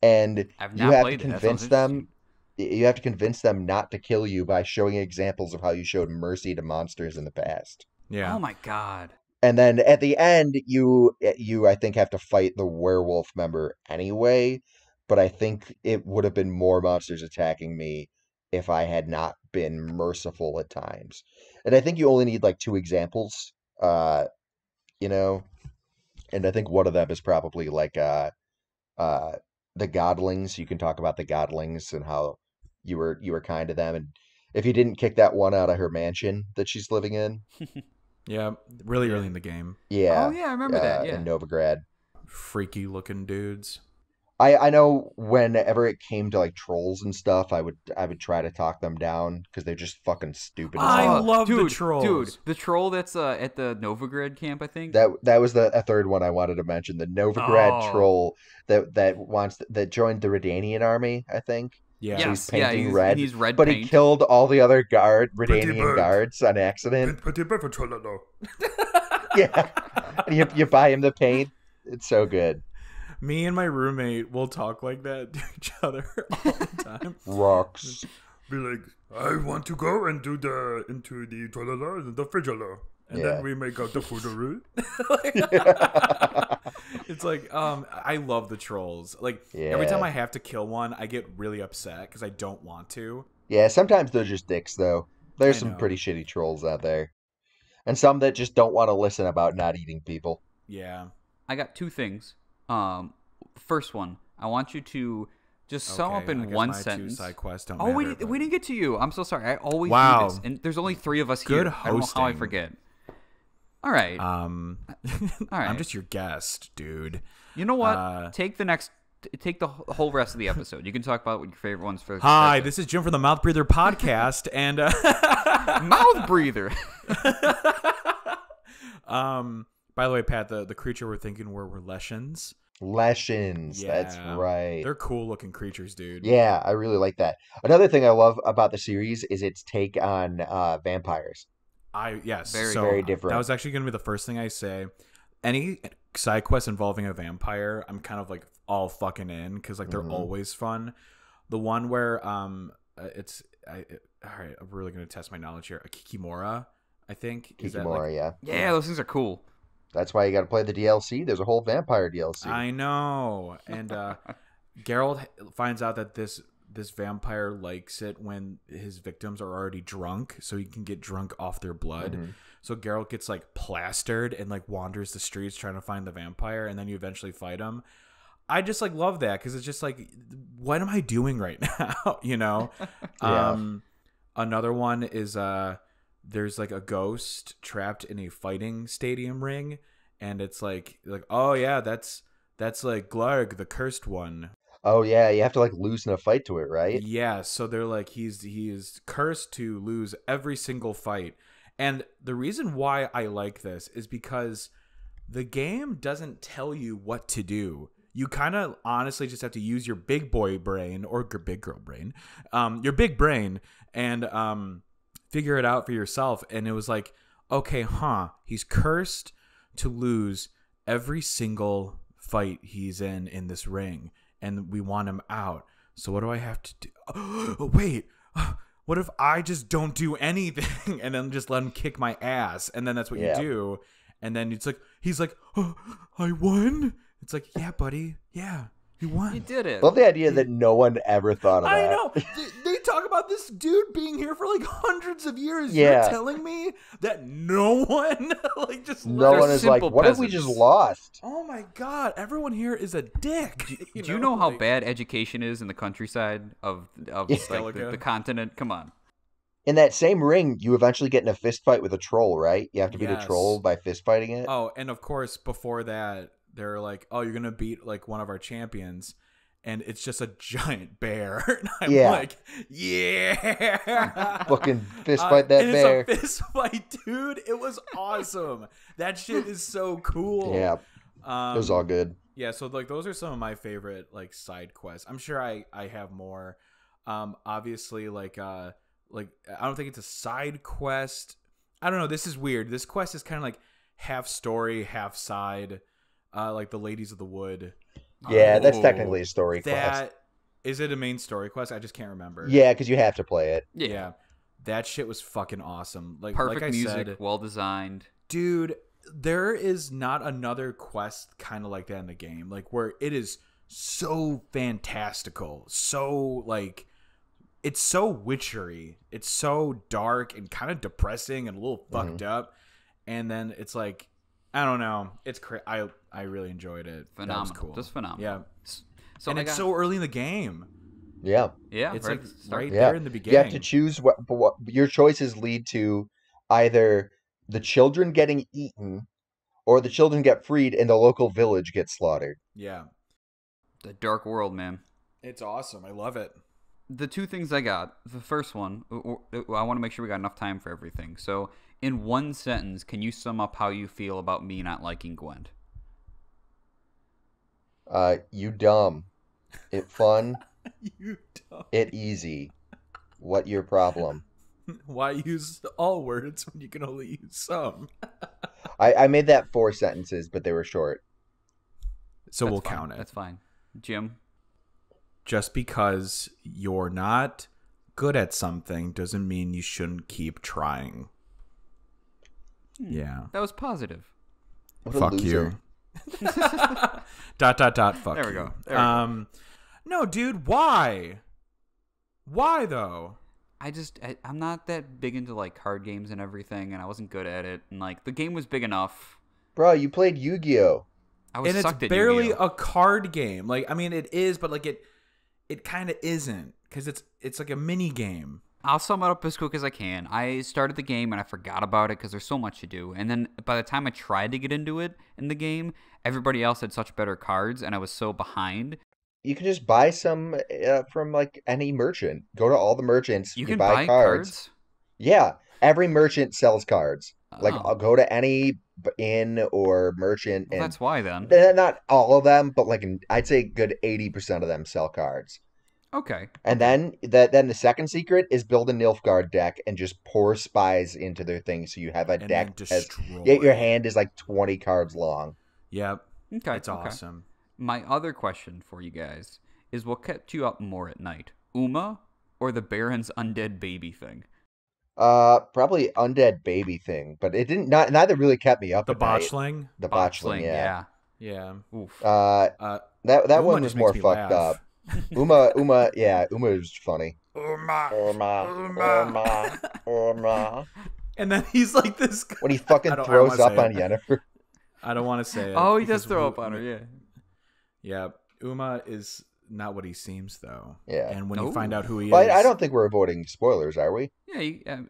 And you have to convince them. You have to convince them not to kill you by showing examples of how you showed mercy to monsters in the past. Yeah. Oh my god. And then at the end, you I think have to fight the werewolf member anyway. But I think it would have been more monsters attacking me if I had not been merciful at times. And I think you only need like 2 examples, you know. And I think one of them is probably like the godlings. You can talk about the godlings and how you were kind to them, and if you didn't kick that one out of her mansion that she's living in. Yeah, really early in the game. Yeah. Oh yeah, I remember that. Yeah. In Novigrad. Freaky looking dudes. I know whenever it came to like trolls and stuff, I would try to talk them down because they're just fucking stupid. I love the trolls. Dude, the troll that's at the Novigrad camp, I think. That was a third one I wanted to mention. The Novigrad troll that joined the Redanian army, I think. Yeah. So he's painting red. He's red but paint. He killed all the other Redanian guards on accident. Yeah. And you buy him the paint. It's so good. Me and my roommate will talk like that to each other all the time. Rocks. Be like, I want to go and do into the tralala and the frigala. And then we make out the fooderoo. It's like, I love the trolls. Like, every time I have to kill one, I get really upset because I don't want to. Yeah, sometimes they're just dicks, though. There's some pretty shitty trolls out there. And some that just don't want to listen about not eating people. Yeah. I got 2 things. First one, I want you to just sum up in one sentence. 2 side quests don't matter, we didn't get to you. I'm so sorry. I always do this, and there's only 3 of us here. Good hosting. I don't know how I forget. All right. All right. I'm just your guest, dude. You know what? Take the whole rest of the episode. You can talk about what your favorite ones for. Hi, this is Jim from the Mouth Breather podcast, and Mouth Breather. By the way, Pat, the creature we're thinking were Leshens. Leshens, that's right. They're cool looking creatures, dude. Yeah, I really like that. Another thing I love about the series is its take on vampires. Yes. Very different. That was actually going to be the first thing I say. Any side quest involving a vampire, I'm kind of like all fucking in because like they're always fun. The one where all right, I'm really going to test my knowledge here. A Kikimora, I think. Kikimora, Yeah, those things are cool. That's why you got to play the DLC. There's a whole vampire DLC. I know. And Geralt finds out that this vampire likes it when his victims are already drunk, so he can get drunk off their blood. So Geralt gets like plastered and like wanders the streets trying to find the vampire, and then you eventually fight him. I just like love that because it's just like, what am I doing right now? You know. Another one is there's like a ghost trapped in a fighting stadium ring, and it's like oh yeah, that's like Glarg, the cursed one. Oh yeah, you have to like lose in a fight to it, right? Yeah, so they're like he is cursed to lose every single fight. And the reason why I like this is because the game doesn't tell you what to do. You kind of honestly just have to use your big boy brain or big girl brain, your big brain, and figure it out for yourself. And it was like, okay, he's cursed to lose every single fight he's in this ring, and we want him out. So what do I have to do? Oh, wait. What if I just don't do anything and then just let him kick my ass? And then that's what you do. And then it's like, he's like, oh, I won? It's like, yeah, buddy. Yeah, you won. You did it. Love the idea that no one ever thought of that. I know. They talk about this dude being here for like hundreds of years. Yeah. You're telling me that no one like just no one is like, what if we just lost? Oh my god, everyone here is a dick. Do you know how bad education is in the countryside of like, the continent? Come on. In that same ring, you eventually get in a fist fight with a troll, right? You have to beat a troll by fist fighting it. Oh, and of course, before that, they're like, oh, you're going to beat like one of our champions. And it's just a giant bear. And I'm like, yeah. Fucking fist fight that bear. It's a fist fight, dude. It was awesome. That shit is so cool. Yeah. It was all good. Yeah, so like those are some of my favorite like side quests. I'm sure I have more. Obviously, like I don't think it's a side quest. I don't know. This is weird. This quest is kind of like half story, half side. Like the Ladies of the Wood. Yeah, that's technically a story quest. Is it a main story quest? I just can't remember. Yeah, because you have to play it. Yeah. That shit was fucking awesome. Perfect like I music, said, well designed. Dude, there is not another quest kind of like that in the game. Like where it is so fantastical. So like it's so witchery. It's so dark and kind of depressing and a little fucked up. And then it's like, I don't know. It's I really enjoyed it. Phenomenal. That was cool. Just phenomenal. Yeah. So and it's so early in the game. Yeah. Yeah. It's right, right there in the beginning. You have to choose what your choices lead to either the children getting eaten or the children get freed and the local village gets slaughtered. Yeah. The dark world, man. It's awesome. I love it. The two things I got. The first one, I want to make sure we got enough time for everything. So, in one sentence, can you sum up how you feel about me not liking Gwent? You dumb. It fun. You dumb. It easy. What your problem? Why use all words when you can only use some? I made that 4 sentences, but they were short. So That's we'll fine. count it. That's fine. Jim? Just because you're not good at something doesn't mean you shouldn't keep trying. Yeah. That was positive. What a Fuck loser. you. ... Fuck There we you. go. There we go. No, dude, why? Why though? I'm not that big into like card games and everything, and I wasn't good at it. And like the game was big enough. Bro, you played Yu-Gi-Oh! I was And sucked it's at barely Yu-Gi-Oh. a card game. Like, I mean, it is, but like it kind of isn't because it's like a mini game. I'll sum it up as quick as I can. I started the game and I forgot about it because there's so much to do. And then by the time I tried to get into it in the game, everybody else had such better cards, and I was so behind. You can just buy some from like any merchant. Go to all the merchants. You can buy cards. Yeah, every merchant sells cards. Like Oh. I'll go to any inn or merchant, Well, and that's why then. not all of them, but like I'd say a good 80% of them sell cards. Okay. And then the second secret is build a Nilfgaard deck and just pour spies into their thing, so you have a And deck then that has destroy. your hand is like 20 cards long. Yep. Okay. It's awesome. My other question for you guys is, what kept you up more at night, Uma or the Baron's undead baby thing? Probably undead baby thing, but it didn't. Neither really kept me up The at night. botchling. The botchling, yeah. Yeah. Oof. That Uma one was just more makes me fucked laugh. up. Uma was funny. Uma. And then he's like this guy. When he fucking I don't throws wanna up say on it. Yennefer. I don't want to say it. Oh, he does because throw up on her, yeah. Yeah. Uma is not what he seems, though. Yeah. And when you find out who he Well, is. I don't think we're avoiding spoilers, are we? Yeah,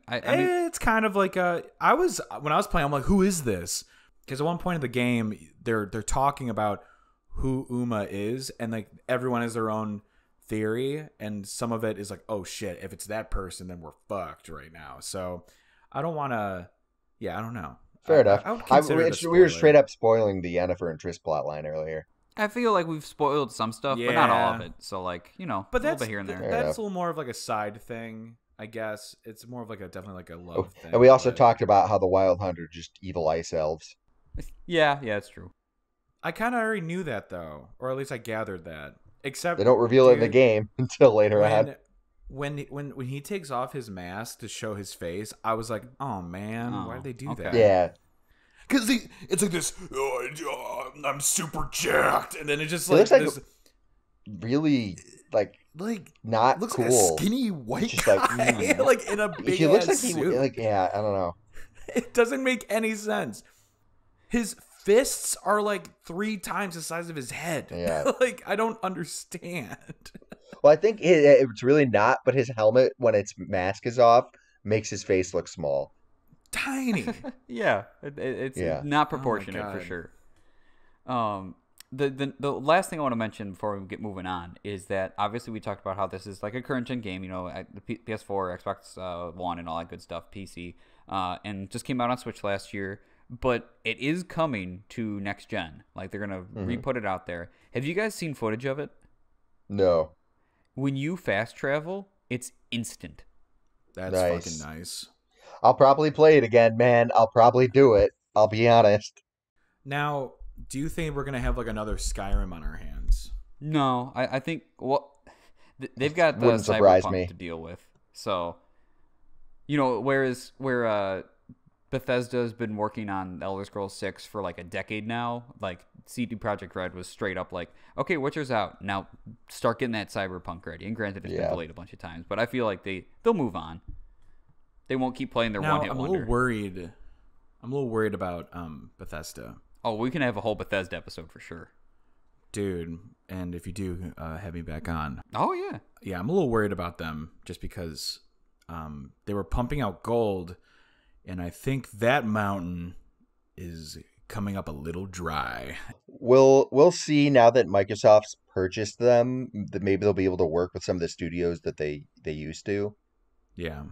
I mean, It's kind of like when I was playing, I'm like, who is this? Because at one point in the game, they're talking about who Uma is, and like everyone has their own theory, and some of it is like, oh shit, if it's that person, then we're fucked right now. So I don't want to. Yeah, I don't know. Fair enough. I would consider it a We were spoiler. straight up spoiling the Yennefer and Triss plotline earlier. I feel like we've spoiled some stuff, but not all of Yeah. it. So, like, you know, But a little that's bit here and there. Fair that's enough. a little more of like a side thing, I guess. It's more of like definitely like a love thing. And we also but talked about how the Wild Hunt are just evil ice elves. Yeah, it's true. I kind of already knew that though, or at least I gathered that. Except They don't reveal it in the dude, game until later on. when he takes off his mask to show his face, I was like, oh man, why did they do okay. that? Yeah. Because it's like this. I'm super jacked, and then it just It looks like this, really like not looks cool. like a skinny white Just guy, like, like in a big he looks like ass he suit. like yeah, I don't know. It doesn't make any sense. His fists are like 3 times the size of his head. Yeah. Like I don't understand. Well, I think it's really not, but his helmet, when its mask is off, makes his face look small. Tiny. Yeah, it's Yeah. not proportionate for God. sure. The last thing I want to mention before we get moving on is that obviously we talked about how this is like a current gen game, you know, the PS4, Xbox One, and all that good stuff, PC, and just came out on Switch last year. But it is coming to next gen. Like they're gonna re-put it out there. Have you guys seen footage of it? No. When you fast travel, it's instant. That's Nice. fucking nice. I'll probably play it again, man. I'll probably do it. I'll be honest. Now, do you think we're gonna have like another Skyrim on our hands? No, I think they've got the Wouldn't surprise Cyberpunk me. to deal with. So, you know, where Bethesda's been working on Elder Scrolls 6 for like a decade now. Like CD Projekt Red was straight up like, okay, Witcher's out. Now start getting that Cyberpunk ready. And granted, it's been delayed a bunch of times, but I feel like they'll move on. They won't keep playing their Now, one-hit I'm a wonder. little worried. I'm a little worried about Bethesda, Oh, we can have a whole Bethesda episode for sure. dude. And if you do, have me back on. Oh yeah. Yeah, I'm a little worried about them just because they were pumping out gold, and I think that mountain is coming up a little dry. We'll see now that Microsoft's purchased them, that maybe they'll be able to work with some of the studios that they used to. Yeah.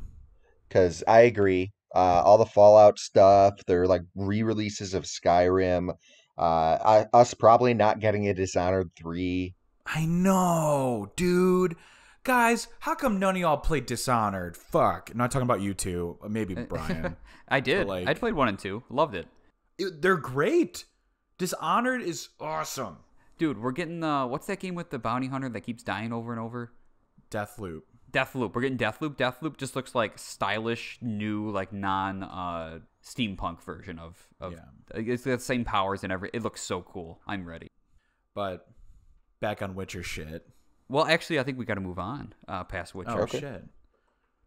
Because I agree. All the Fallout stuff, they're like re-releases of Skyrim. Us probably not getting a Dishonored 3. I know, dude. Guys, how come none of y'all played Dishonored? Fuck. I'm not talking about you two. Maybe Brian. I did. But, like- I played 1 and 2. Loved it. They're great. Dishonored is awesome. Dude, we're getting what's that game with the bounty hunter that keeps dying over and over? Deathloop. Deathloop. We're getting Deathloop. Deathloop just looks like stylish, new, like non steampunk version of Yeah. It's got the same powers and every. It looks so cool. I'm ready. But back on Witcher shit. Well, actually, I think we got to move on past Witcher. Oh, Okay. shit.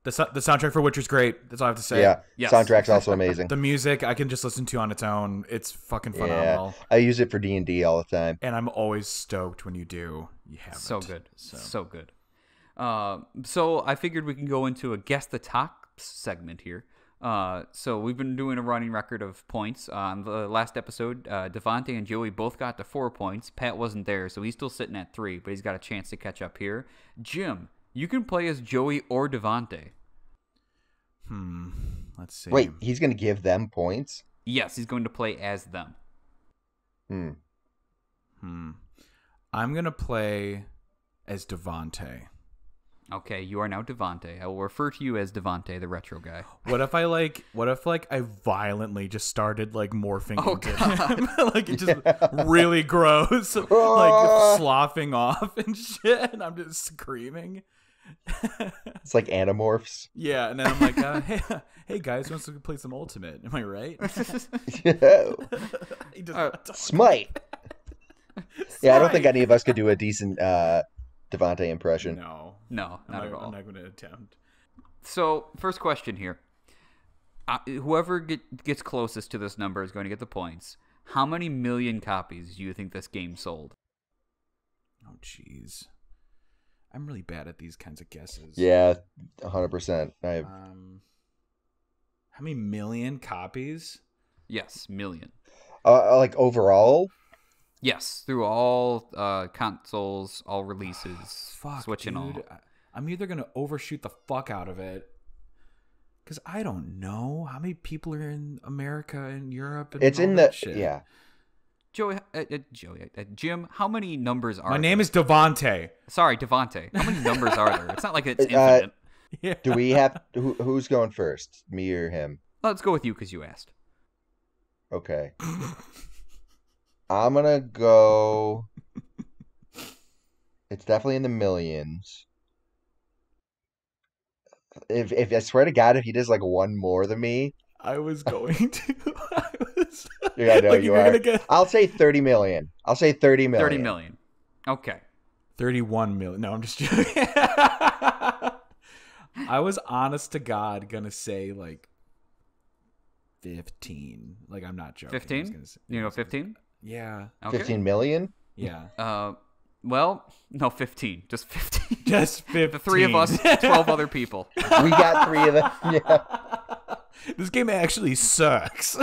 The soundtrack for Witcher's great. That's all I have to say. Yeah, Yes. soundtrack's also amazing. The music I can just listen to on its own. It's fucking Yeah, phenomenal. I use it for D&D all the time. And I'm always stoked when you do. You have So it. good. So good. So I figured we can go into a guess the tops segment here. So we've been doing a running record of points. On the last episode, Devontae and Joey both got to 4 points. Pat wasn't there, so he's still sitting at 3, but he's got a chance to catch up here. Jim, you can play as Joey or Devontae. Let's see. Wait, he's going to give them points? Yes, he's going to play as them. I'm going to play as Devontae. Okay, you are now Devante. I will refer to you as Devante, the retro guy. What if I violently just started like morphing into him? Like it just really gross, like sloughing off and shit, and I'm just screaming. It's like Animorphs. Yeah, and then I'm like, hey guys, wants to play some Ultimate? Am I right? He does Smite. Yeah, I don't think any of us could do a decent Devante impression. No, not at all. I'm not going to attempt. So, first question here. Whoever gets closest to this number is going to get the points. How many million copies do you think this game sold? Oh, jeez. I'm really bad at these kinds of guesses. Yeah, 100%. How many million copies? Yes, million. Like overall? Yes, through all consoles, all releases, Fuck, Switch and all. I'm either going to overshoot the fuck out of it, because I don't know how many people are in America and Europe. And It's all in that the shit. yeah. Jim, how many numbers are My there? name is Devante. Sorry, Devante. How many numbers are there? It's not like it's infinite. Yeah. Do we have who's going first? Me or him? Let's go with you because you asked. Okay. I'm gonna go. It's definitely in the millions. If I swear to God, if he does like one more than me, I was going to. yeah, I know like, you you're are. gonna get I'll say 30 million. I'll say 30 million. 30 million. Okay. 31 million. No, I'm just joking. I was honest to God gonna say like 15. Like I'm not joking. 15? You know 15? Yeah. Okay. 15 million? Yeah. Well, no, 15. Just 15. Just 15. The three of us, 12 other people. We got 3 of them. Yeah. This game actually sucks.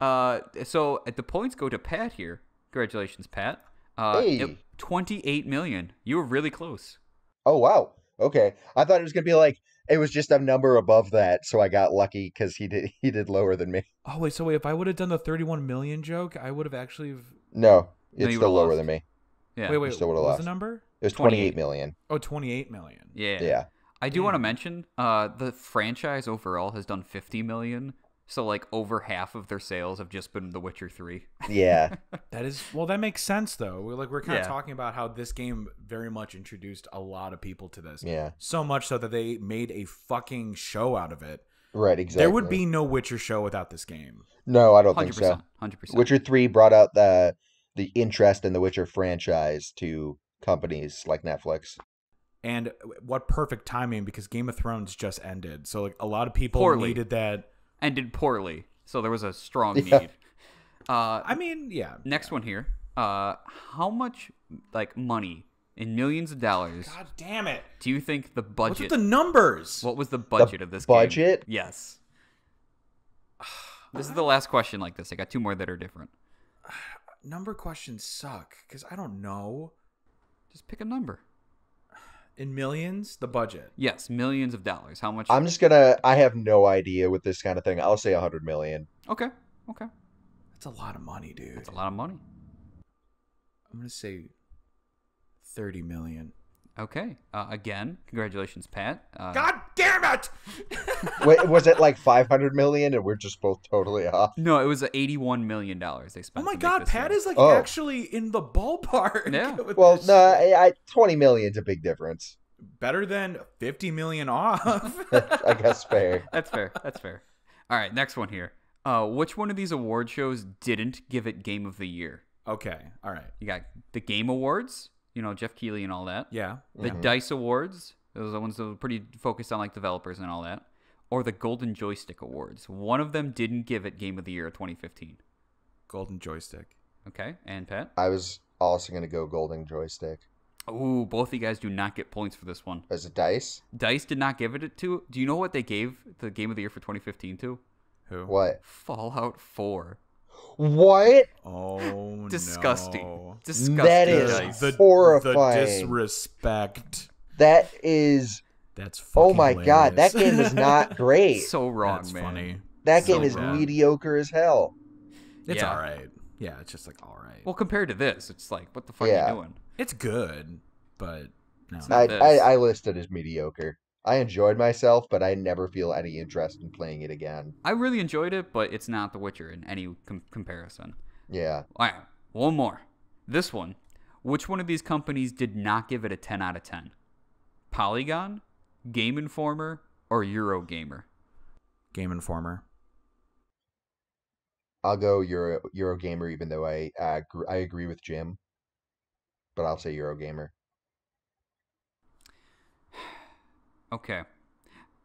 So the points go to Pat here. Congratulations, Pat. Hey. 28 million. You were really close. Oh, wow. Okay. I thought it was going to be like, it was just a number above that, so I got lucky because he did lower than me. Oh, wait, if I would have done the 31 million joke, I would have actually... No, it's you still would've lower lost. than me. Yeah. Wait, still what would've was lost. the number? It was 28 28 million. Oh, 28 million. Yeah. Yeah. I do want to mention the franchise overall has done 50 million. So like over half of their sales have just been The Witcher 3. Yeah. That makes sense though. We're kind of Yeah. talking about how this game very much introduced a lot of people to this. Yeah. So much so that they made a fucking show out of it. Right, exactly. There would be no Witcher show without this game. No, I don't think so. 100%. Witcher 3 brought out the interest in the Witcher franchise to companies like Netflix. And what perfect timing, because Game of Thrones just ended. So like a lot of people Poorly. needed that. Ended poorly. So there was a strong Yeah. need. I mean, yeah. Next one here. How much like money in millions of dollars God damn it. do you think the What's budget? with the numbers? What was the budget of this budget? game? Yes. This is the last question like this. I got 2 more that are different. Number questions suck because I don't know. Just pick a number. In millions, the budget. Yes, millions of dollars. How much? I'm just gonna. I have no idea with this kind of thing. I'll say 100 million. Okay. That's a lot of money, dude. That's a lot of money. I'm gonna say 30 million. Okay. Again, congratulations, Pat. God damn it! Wait, was it like 500 million, and we're just both totally off? No, it was $81 million they spent. Oh my to make God, this Pat game. is like Oh. actually in the ballpark. Yeah. with Well, this no, shit. 20 million's a big difference. Better than 50 million off. I guess fair. That's fair. All right, next one here. Which one of these award shows didn't give it Game of the Year? Okay, all right. You got the Game Awards, Jeff Keighley and all that. Yeah. The Dice Awards, those are the ones that were pretty focused on like developers and all that. Or the Golden Joystick Awards. One of them didn't give it Game of the Year of 2015. Golden joystick. Okay, and Pat? I was also gonna go golden joystick. Ooh, both of you guys do not get points for this one. As a dice? Dice did not give it to. Do you know what they gave the Game of the Year for 2015 to? Who? What? Fallout 4. What? Oh, Disgusting. no. Disgusting. That is Dice. horrifying. The disrespect. That is. That's fucking Oh my God, that hilarious. game is not great. So wrong, That's man. funny. That so game is bad. mediocre as hell. It's Yeah. all right. Yeah, it's just like all right. Well, compared to this, it's like, what the fuck are Yeah. you doing? It's good, but No. It's not this. I listed as mediocre. I enjoyed myself, but I never feel any interest in playing it again. I really enjoyed it, but it's not The Witcher in any comparison. Yeah. All right, one more. This one. Which one of these companies did not give it a 10 out of 10? Polygon, Game Informer, or Eurogamer? Game Informer. I'll go Eurogamer, even though I agree with Jim, but I'll say Eurogamer. Okay.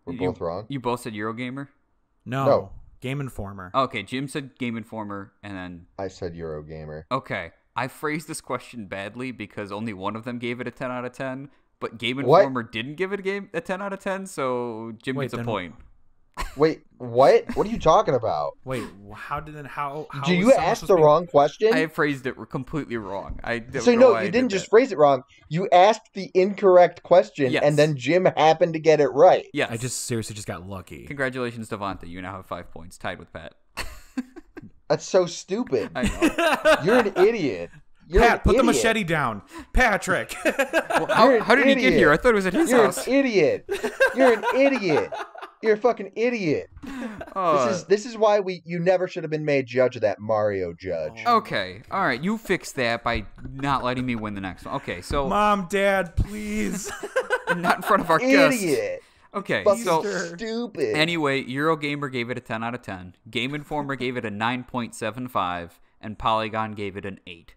We're both wrong. You both said Eurogamer? No. Game Informer. Okay, Jim said Game Informer, and then... I said Eurogamer. Okay, I phrased this question badly because only one of them gave it a 10 out of 10, but Game Informer didn't give it a 10 out of 10, so Jim gets a point. Wait, what? What are you talking about? Wait, how did Did you ask the wrong question? I phrased it completely wrong. You didn't just phrase it wrong. You asked the incorrect question, and then Jim happened to get it right. Yes. I just seriously just got lucky. Congratulations, Devonta. You now have 5 points, tied with Pat. That's so stupid. I know. You're an idiot. Pat, put the machete down. Patrick. Well, how did he get here? I thought it was at his house. You're an idiot. You're an idiot. You're a fucking idiot. This is why you never should have been made judge of that Mario judge. Okay, all right, you fixed that by not letting me win the next one. Okay, so Mom, Dad, please. Not in front of our guests. Idiot. Okay, so stupid. Anyway, Eurogamer gave it a 10 out of 10. Game Informer gave it a 9.75, and Polygon gave it an 8.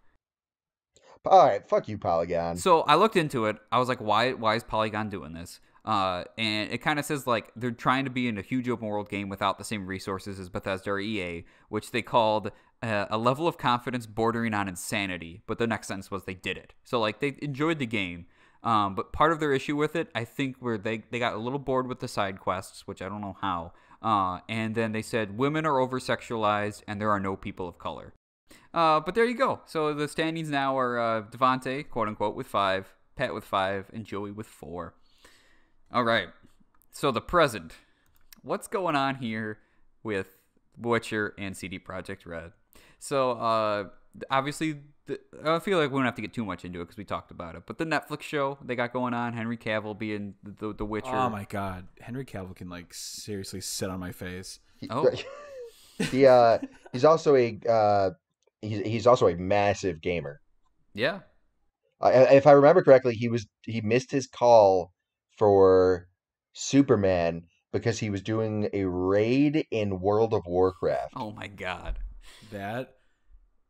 All right, fuck you, Polygon. So I looked into it. I was like, why is Polygon doing this? And it kind of says like they're trying to be in a huge open world game without the same resources as Bethesda or EA, which they called a level of confidence bordering on insanity. But the next sentence was they did it. So like they enjoyed the game. But part of their issue with it, I think, where they got a little bored with the side quests, which I don't know how. And then they said women are over sexualized and there are no people of color. But there you go. So the standings now are Devontae, quote unquote, with 5, Pat with 5, and Joey with 4. All right. So the present. What's going on here with Witcher and CD Projekt Red? So obviously, I feel like we don't have to get too much into it because we talked about it. But the Netflix show they got going on, Henry Cavill being the Witcher. Oh my God, Henry Cavill can like seriously sit on my face. He's also a massive gamer. Yeah. If I remember correctly, he missed his call for Superman because he was doing a raid in World of Warcraft. Oh my God. That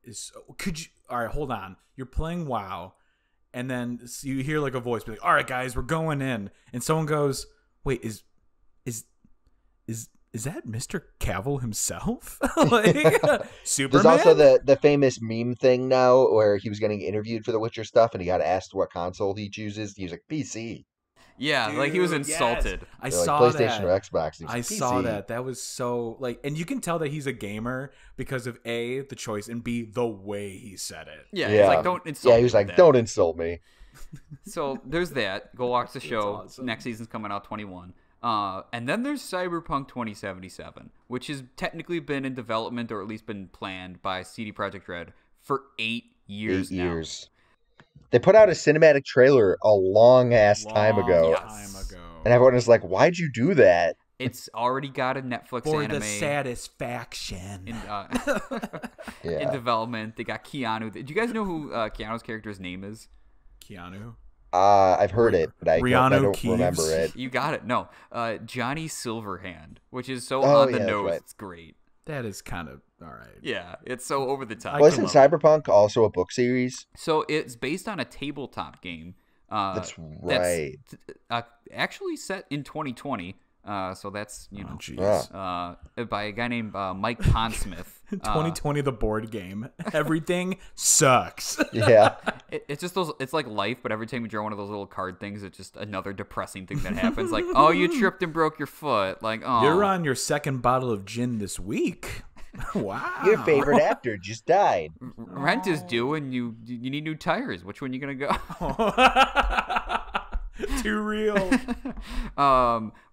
is all right, hold on. You're playing WoW and then you hear like a voice be like, "All right, guys, we're going in." And someone goes, "Wait, is that Mr. Cavill himself?" Like Superman? There's also the famous meme thing now where he was getting interviewed for the Witcher stuff and he got asked what console he chooses. He was like, PC. Yeah, dude, like he was insulted. Yes. I They're saw like, that. PlayStation or Xbox. I saw that. That was so like, and you can tell that he's a gamer because of A, the choice, and B, the way he said it. Yeah. He's like, don't insult me. Yeah, he was like, don't insult me. So there's that. Go watch the show. Awesome. Next season's coming out 21. And then there's Cyberpunk 2077, which has technically been in development or at least been planned by CD Projekt Red for 8 years now. 8 years. They put out a cinematic trailer a long time ago. Yes. And everyone was like, why'd you do that? It's already got a Netflix for anime. the satisfaction. In development. They got Keanu. Do you guys know who Keanu's character's name is? Keanu? I've heard it, but I don't remember it. You got it. No. Johnny Silverhand, which is so on the nose. Right. It's great. That is kind of all right. Yeah, it's so over the top. Wasn't Cyberpunk also a book series? So it's based on a tabletop game. That's right. That's actually set in 2020. So that's, by a guy named Mike Pondsmith. 2020, the board game. Everything sucks. Yeah. It's just it's like life, but every time you draw one of those little card things, it's just another depressing thing that happens. Like, oh, you tripped and broke your foot. Like, oh. You're on your second bottle of gin this week. Wow. Your favorite actor just died. Rent is due and you need new tires. Which one are you going to go? Too real.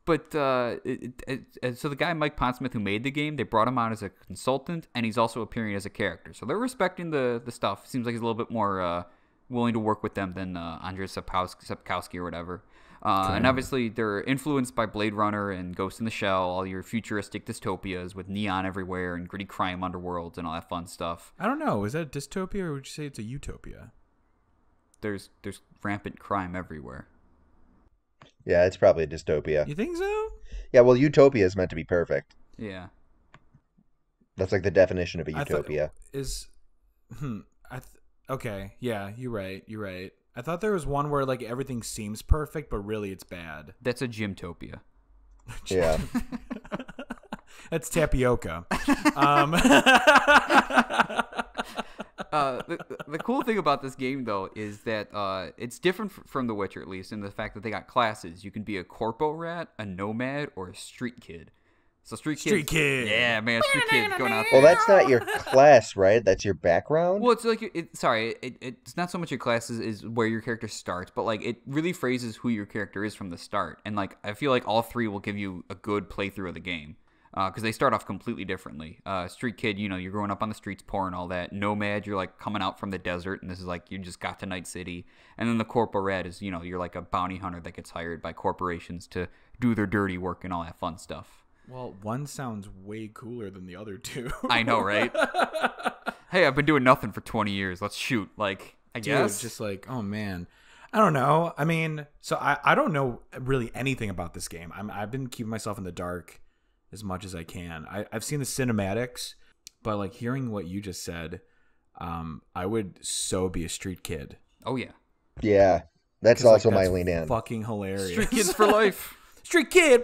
But so the guy Mike Pondsmith who made the game, they brought him on as a consultant, and he's also appearing as a character. So they're respecting the stuff. Seems like he's a little bit more willing to work with them than Andrzej Sapkowski or whatever. And obviously, they're influenced by Blade Runner and Ghost in the Shell, all your futuristic dystopias with neon everywhere and gritty crime underworlds and all that fun stuff. I don't know. Is that a dystopia or would you say it's a utopia? There's rampant crime everywhere. Yeah, it's probably a dystopia. You think so? Yeah, well, utopia is meant to be perfect. Yeah. That's like the definition of a utopia. Okay, yeah, you're right. I thought there was one where like everything seems perfect, but really it's bad. That's a Jimtopia. Yeah. That's tapioca. The cool thing about this game, though, is that it's different from The Witcher, at least, in the fact that they got classes. You can be a corpo rat, a nomad, or a street kid. So street kid. Yeah, man, street kid going out there. Well, that's not your class, right? That's your background? Well, it's like it's not so much your classes is where your character starts, but like it really phrases who your character is from the start. And like I feel like all three will give you a good playthrough of the game. Because they start off completely differently. Street kid, you're growing up on the streets, pouring all that. Nomad, you're like coming out from the desert, and this is like you just got to Night City. And then the corpo rat is, you're like a bounty hunter that gets hired by corporations to do their dirty work and all that fun stuff. Well, one sounds way cooler than the other two. I know, right? Hey, I've been doing nothing for 20 years. Let's shoot. Like, I guess. Just like, oh man. I don't know. I mean, so I don't know really anything about this game. I've been keeping myself in the dark as much as I can. I've seen the cinematics, but like hearing what you just said, I would so be a street kid. Oh yeah. Yeah. That's also my lean in. Fucking hilarious. Street kids for life. Street kid.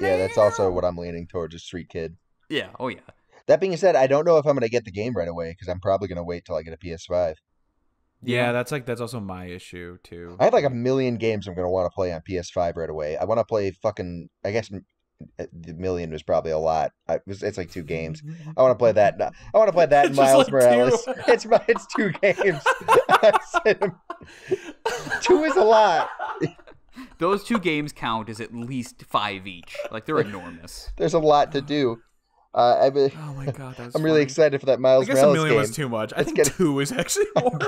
Yeah, that's also what I'm leaning towards, a street kid. Yeah. Oh yeah. That being said, I don't know if I'm going to get the game right away because I'm probably going to wait till I get a PS5. Yeah, that's also my issue too. I have like a million games I'm going to want to play on PS5 right away. I want to play fucking, I guess the million was probably a lot. It's like 2 games. I want to play that. I want to play that in Miles like Morales. It's 2 games. 2 is a lot. Those 2 games count as at least 5 each. Like they're enormous. There's a lot to do. Oh my god, I'm really excited for that Miles Morales game. I guess a million was too much. I think 2 is actually more.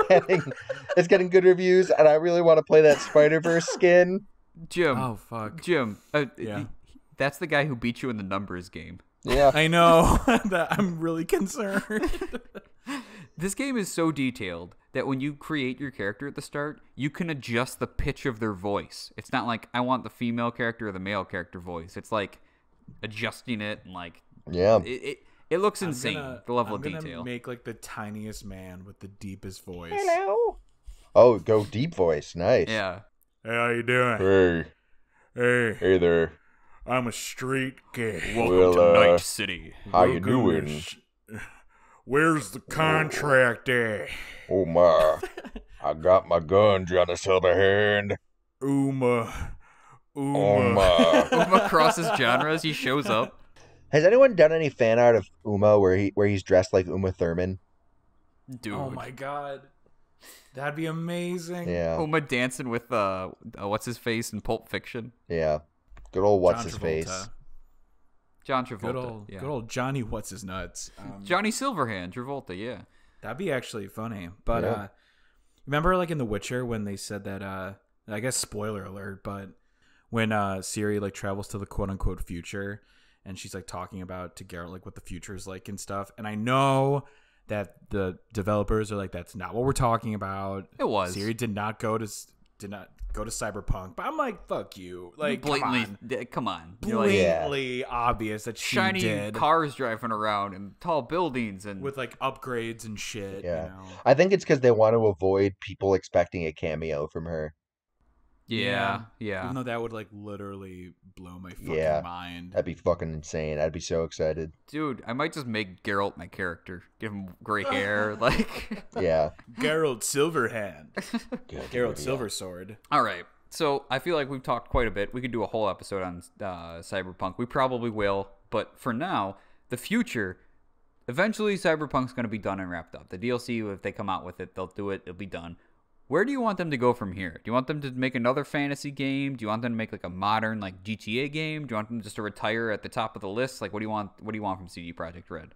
It's getting good reviews, and I really want to play that Spider-Verse skin. Jim. Oh fuck. Jim. Yeah. That's the guy who beat you in the numbers game. Yeah. I know. I'm really concerned. This game is so detailed that when you create your character at the start, you can adjust the pitch of their voice. It's not like I want the female character or the male character voice. It's like adjusting it and like it looks insane. The level of detail. I'm gonna make like the tiniest man with the deepest voice. Hello. Oh, go deep voice. Nice. Yeah. Hey, how you doing? Hey there. I'm a street kid. Welcome to Night City. How you doing? Where's the contract at? Oh my! I got my gun, Johnny Silverhand. Uma. Uma crosses genres. He shows up. Has anyone done any fan art of Uma where he's dressed like Uma Thurman? Dude. Oh my god. That'd be amazing. Yeah. Uma dancing with what's his face in Pulp Fiction. Yeah. Good old what's his face. John Travolta. Good old Johnny what's his nuts. Johnny Silverhand, Travolta, yeah. That'd be actually funny. But remember like in The Witcher when they said that I guess spoiler alert, but when Ciri like travels to the quote unquote future and she's like talking about to Geralt like what the future is like and stuff. And I know that the developers are like, that's not what we're talking about. It was. Ciri did not go to Cyberpunk, but I'm like, fuck you. Like, blatantly, come on. Blatantly obvious that she shiny did. cars driving around and tall buildings and with like upgrades and shit. Yeah. You know? I think it's because they want to avoid people expecting a cameo from her. Yeah. Even though that would like literally blow my fucking mind. That'd be fucking insane. I'd be so excited. Dude, I might just make Geralt my character. Give him gray hair, like. Yeah. Geralt Silverhand. Geralt Silversword. All right. So I feel like we've talked quite a bit. We could do a whole episode on Cyberpunk. We probably will. But for now, the future, eventually Cyberpunk's going to be done and wrapped up. The DLC, if they come out with it, they'll do it. It'll be done. Where do you want them to go from here? Do you want them to make another fantasy game? Do you want them to make like a modern like GTA game? Do you want them just to retire at the top of the list? Like what do you want from CD Projekt Red?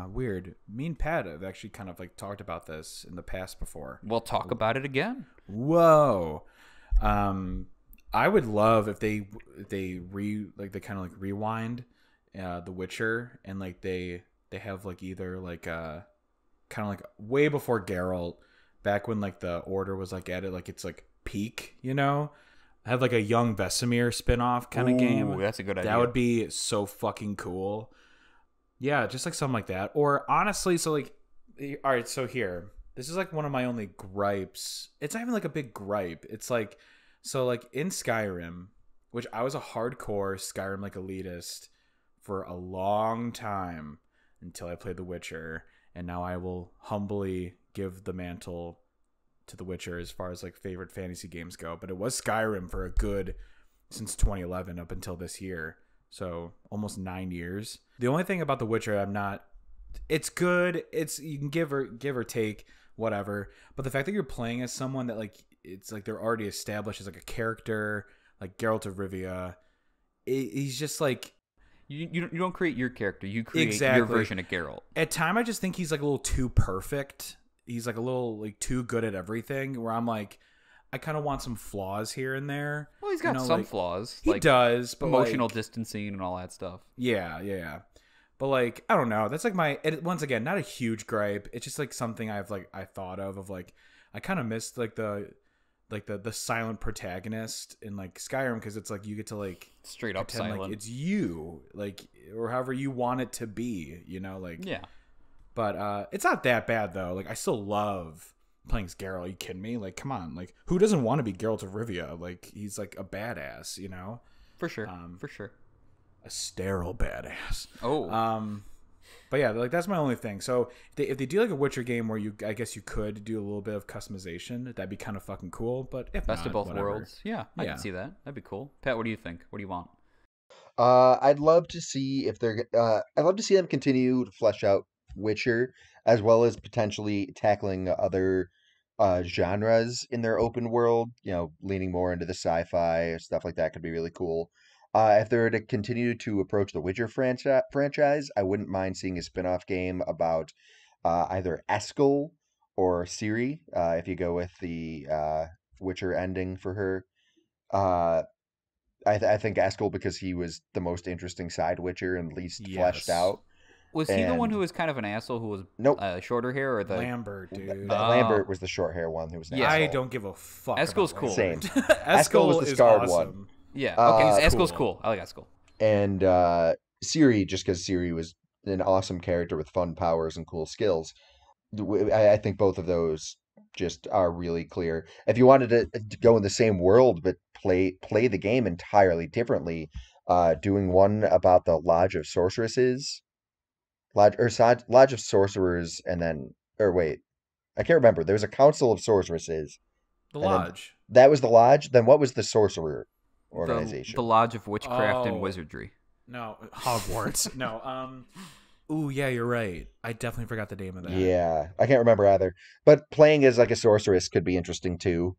Weird. Me and Pat have actually kind of like talked about this in the past before. We'll talk about it again. Whoa. I would love if they kind of like rewind The Witcher, and like they have like either like kind of like way before Geralt, back when like the Order was like at it like it's like peak, you know? Have like a young Vesemir spin-off kind of game. That's a good idea. That would be so fucking cool. Yeah, just like something like that. Or honestly, so like, all right, so here, this is like one of my only gripes. It's not even like a big gripe. It's like, so like in Skyrim, which I was a hardcore Skyrim like elitist for a long time until I played The Witcher, and now I will humbly give the mantle to The Witcher as far as like favorite fantasy games go. But it was Skyrim for a good, since 2011 up until this year. So almost 9 years. The only thing about The Witcher, it's good. You can give or take, whatever. But the fact that you're playing as someone that like, it's like they're already established as like a character, like Geralt of Rivia. He's just like, you don't create your character. You create exactly. your version of Geralt. At time, I just think he's like a little too perfect. He's like a little like too good at everything. Where I'm like, I kind of want some flaws here and there. Well, he's got some flaws. He does, but emotional like, distancing and all that stuff. Yeah. But like, I don't know. That's like once again, not a huge gripe. It's just like something I thought of like, I kind of missed like the silent protagonist in like Skyrim, because it's like you get to like straight up silent. Like it's you, like, or however you want it to be, you know, like yeah. But it's not that bad though. Like I still love playing as Geralt. Are you kidding me? Like, come on. Like, who doesn't want to be Geralt of Rivia? Like, he's like a badass, you know? For sure. For sure. A sterile badass. Oh. But yeah, like that's my only thing. So if they do like a Witcher game where I guess you could do a little bit of customization, that'd be kind of fucking cool. But if best not, of both whatever. worlds. Yeah, I can see that. That'd be cool. Pat, what do you think? What do you want? I'd love to see if I'd love to see them continue to flesh out Witcher, as well as potentially tackling other genres in their open world. You know, leaning more into the sci-fi stuff like that could be really cool. If they were to continue to approach the Witcher franchise, I wouldn't mind seeing a spin-off game about either Eskel or Ciri. If you go with the Witcher ending for her. I think Eskel, because he was the most interesting side Witcher and least fleshed out. Was he the one who was kind of an asshole, who was nope. Shorter hair, or the Lambert, dude? Lambert was the short hair one who was an asshole. I don't give a fuck. Eskel's cool. Same. Eskel was the scarred awesome. one. Yeah. Okay. Eskel's cool. I like Eskel. And Ciri, just because Ciri was an awesome character with fun powers and cool skills. I think both of those just are really clear. If you wanted to go in the same world but play the game entirely differently, doing one about the Lodge of Sorceresses, Lodge of Sorcerers, and then wait, I can't remember. There was a Council of Sorceresses. The Lodge. That was the Lodge. Then what was the Sorcerer organization? The Lodge of Witchcraft and Wizardry. No, Hogwarts. No. Ooh, yeah, you're right. I definitely forgot the name of that. Yeah, I can't remember either. But playing as like a sorceress could be interesting too.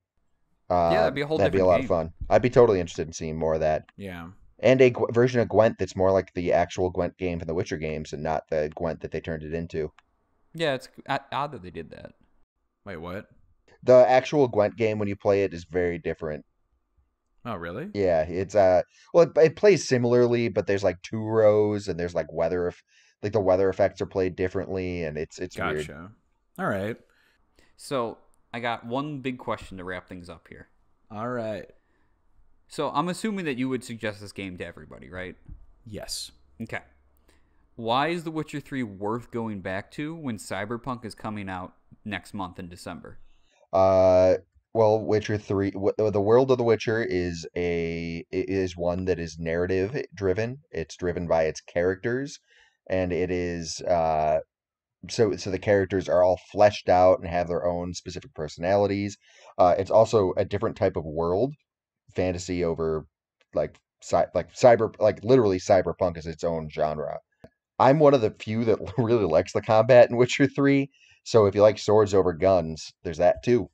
Yeah, that'd be a whole different That'd be a lot game. of fun. I'd be totally interested in seeing more of that. Yeah. And a version of Gwent that's more like the actual Gwent game from the Witcher games and not the Gwent that they turned it into. Yeah, it's odd that they did that. Wait, what? The actual Gwent game, when you play it, is very different. Oh, really? Yeah, it's well, it plays similarly, but there's like 2 rows and there's like the weather effects are played differently, and it's gotcha. weird. All right. So I got one big question to wrap things up here. All right. So I'm assuming that you would suggest this game to everybody, right? Yes. Okay. Why is The Witcher 3 worth going back to when Cyberpunk is coming out next month in December? Well, Witcher 3, the world of The Witcher is one that is narrative driven. It's driven by its characters, and it is so the characters are all fleshed out and have their own specific personalities. It's also a different type of world, fantasy over literally Cyberpunk is its own genre. I'm one of the few that really likes the combat in Witcher 3, so if you like swords over guns, there's that too.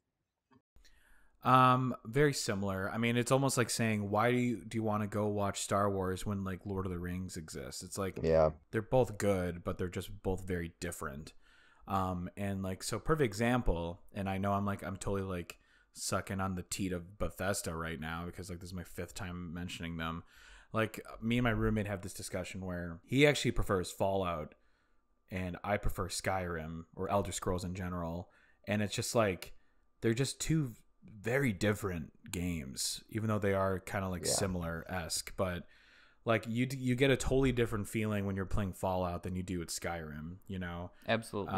Very similar. I mean, it's almost like saying, why do you want to go watch Star Wars when like Lord of the Rings exists? It's like, they're both good, but they're just both very different. And like, so perfect example, and I know I'm totally like sucking on the teat of Bethesda right now because like this is my 5th time mentioning them. Like me and my roommate have this discussion where he actually prefers Fallout and I prefer Skyrim or Elder Scrolls in general. And it's just like, they're just two very different games, even though they are kind of like similar-esque, but like you get a totally different feeling when you're playing Fallout than you do with Skyrim, you know? Absolutely.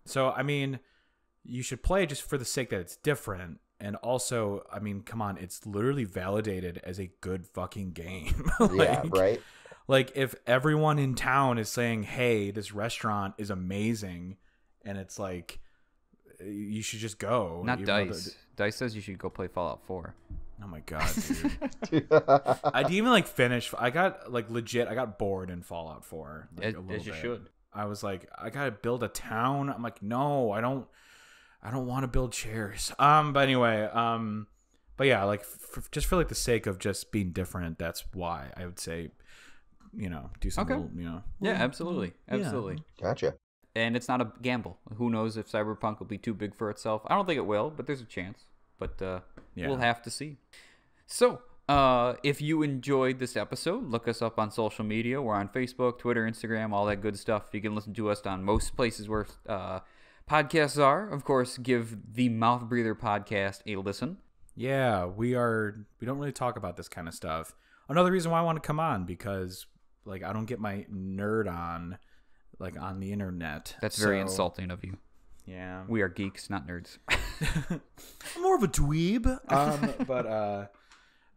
So I mean, you should play just for the sake that it's different, and also, I mean, come on, it's literally validated as a good fucking game. Right. Like if everyone in town is saying, "Hey, this restaurant is amazing," and it's like, you should just go. Not Dice. Dice says you should go play Fallout 4. Oh my god, dude. I didn't even like finish. I got bored in Fallout 4. Like, as you should. I was like, I gotta build a town. I'm like, no, I don't want to build chairs. But anyway, but yeah, like just for like the sake of just being different, that's why I would say, you know, do something. Okay. Yeah, absolutely. Gotcha. And it's not a gamble. Who knows if Cyberpunk will be too big for itself? I don't think it will, but there's a chance. But we'll have to see. So, if you enjoyed this episode, look us up on social media. We're on Facebook, Twitter, Instagram, all that good stuff. You can listen to us on most places where podcasts are. Of course, give the Mouth Breather podcast a listen. Yeah, we don't really talk about this kind of stuff. Another reason why I want to come on, because like I don't get my nerd on like on the internet. That's very insulting of you. Yeah. We are geeks, not nerds. I'm more of a dweeb.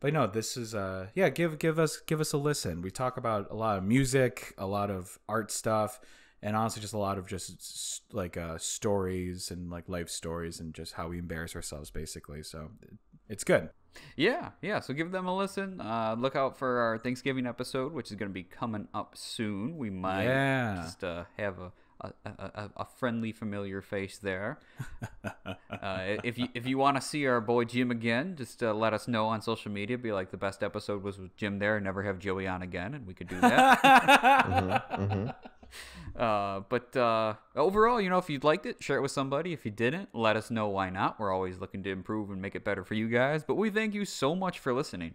But no, this is give us a listen. We talk about a lot of music, a lot of art stuff, and honestly just a lot of just like stories and like life stories and just how we embarrass ourselves basically. So it's good. Yeah. So give them a listen. Look out for our Thanksgiving episode, which is going to be coming up soon. We might just have a friendly, familiar face there. If you want to see our boy Jim again, just let us know on social media. Be like, the best episode was with Jim there. Never have Joey on again, and we could do that. But overall, you know, if you liked it, share it with somebody. If you didn't, let us know why not. We're always looking to improve and make it better for you guys. But we thank you so much for listening.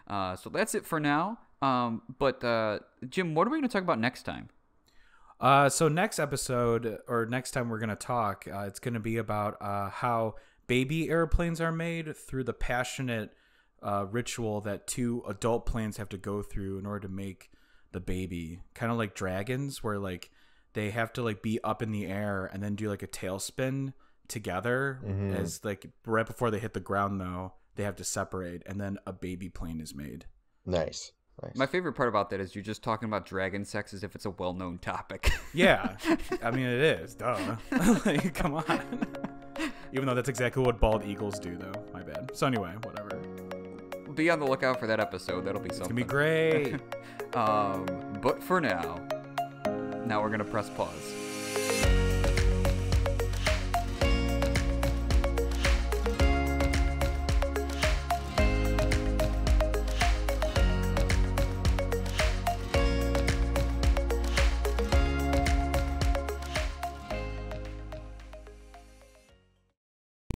So that's it for now. But Jim, what are we going to talk about next time? So next episode, or next time we're going to talk, it's going to be about how baby airplanes are made through the passionate ritual that 2 adult planes have to go through in order to make the baby. Kind of like dragons, where like they have to like be up in the air and then do like a tailspin together. As like right before they hit the ground, though, they have to separate, and then a baby plane is made. Nice. My favorite part about that is you're just talking about dragon sex as if it's a well-known topic. Yeah, I mean it is. Duh. Like, come on. Even though that's exactly what bald eagles do, though. My bad. So anyway, whatever. Be on the lookout for that episode. That'll be something. It's gonna be great. But for now we're gonna press pause.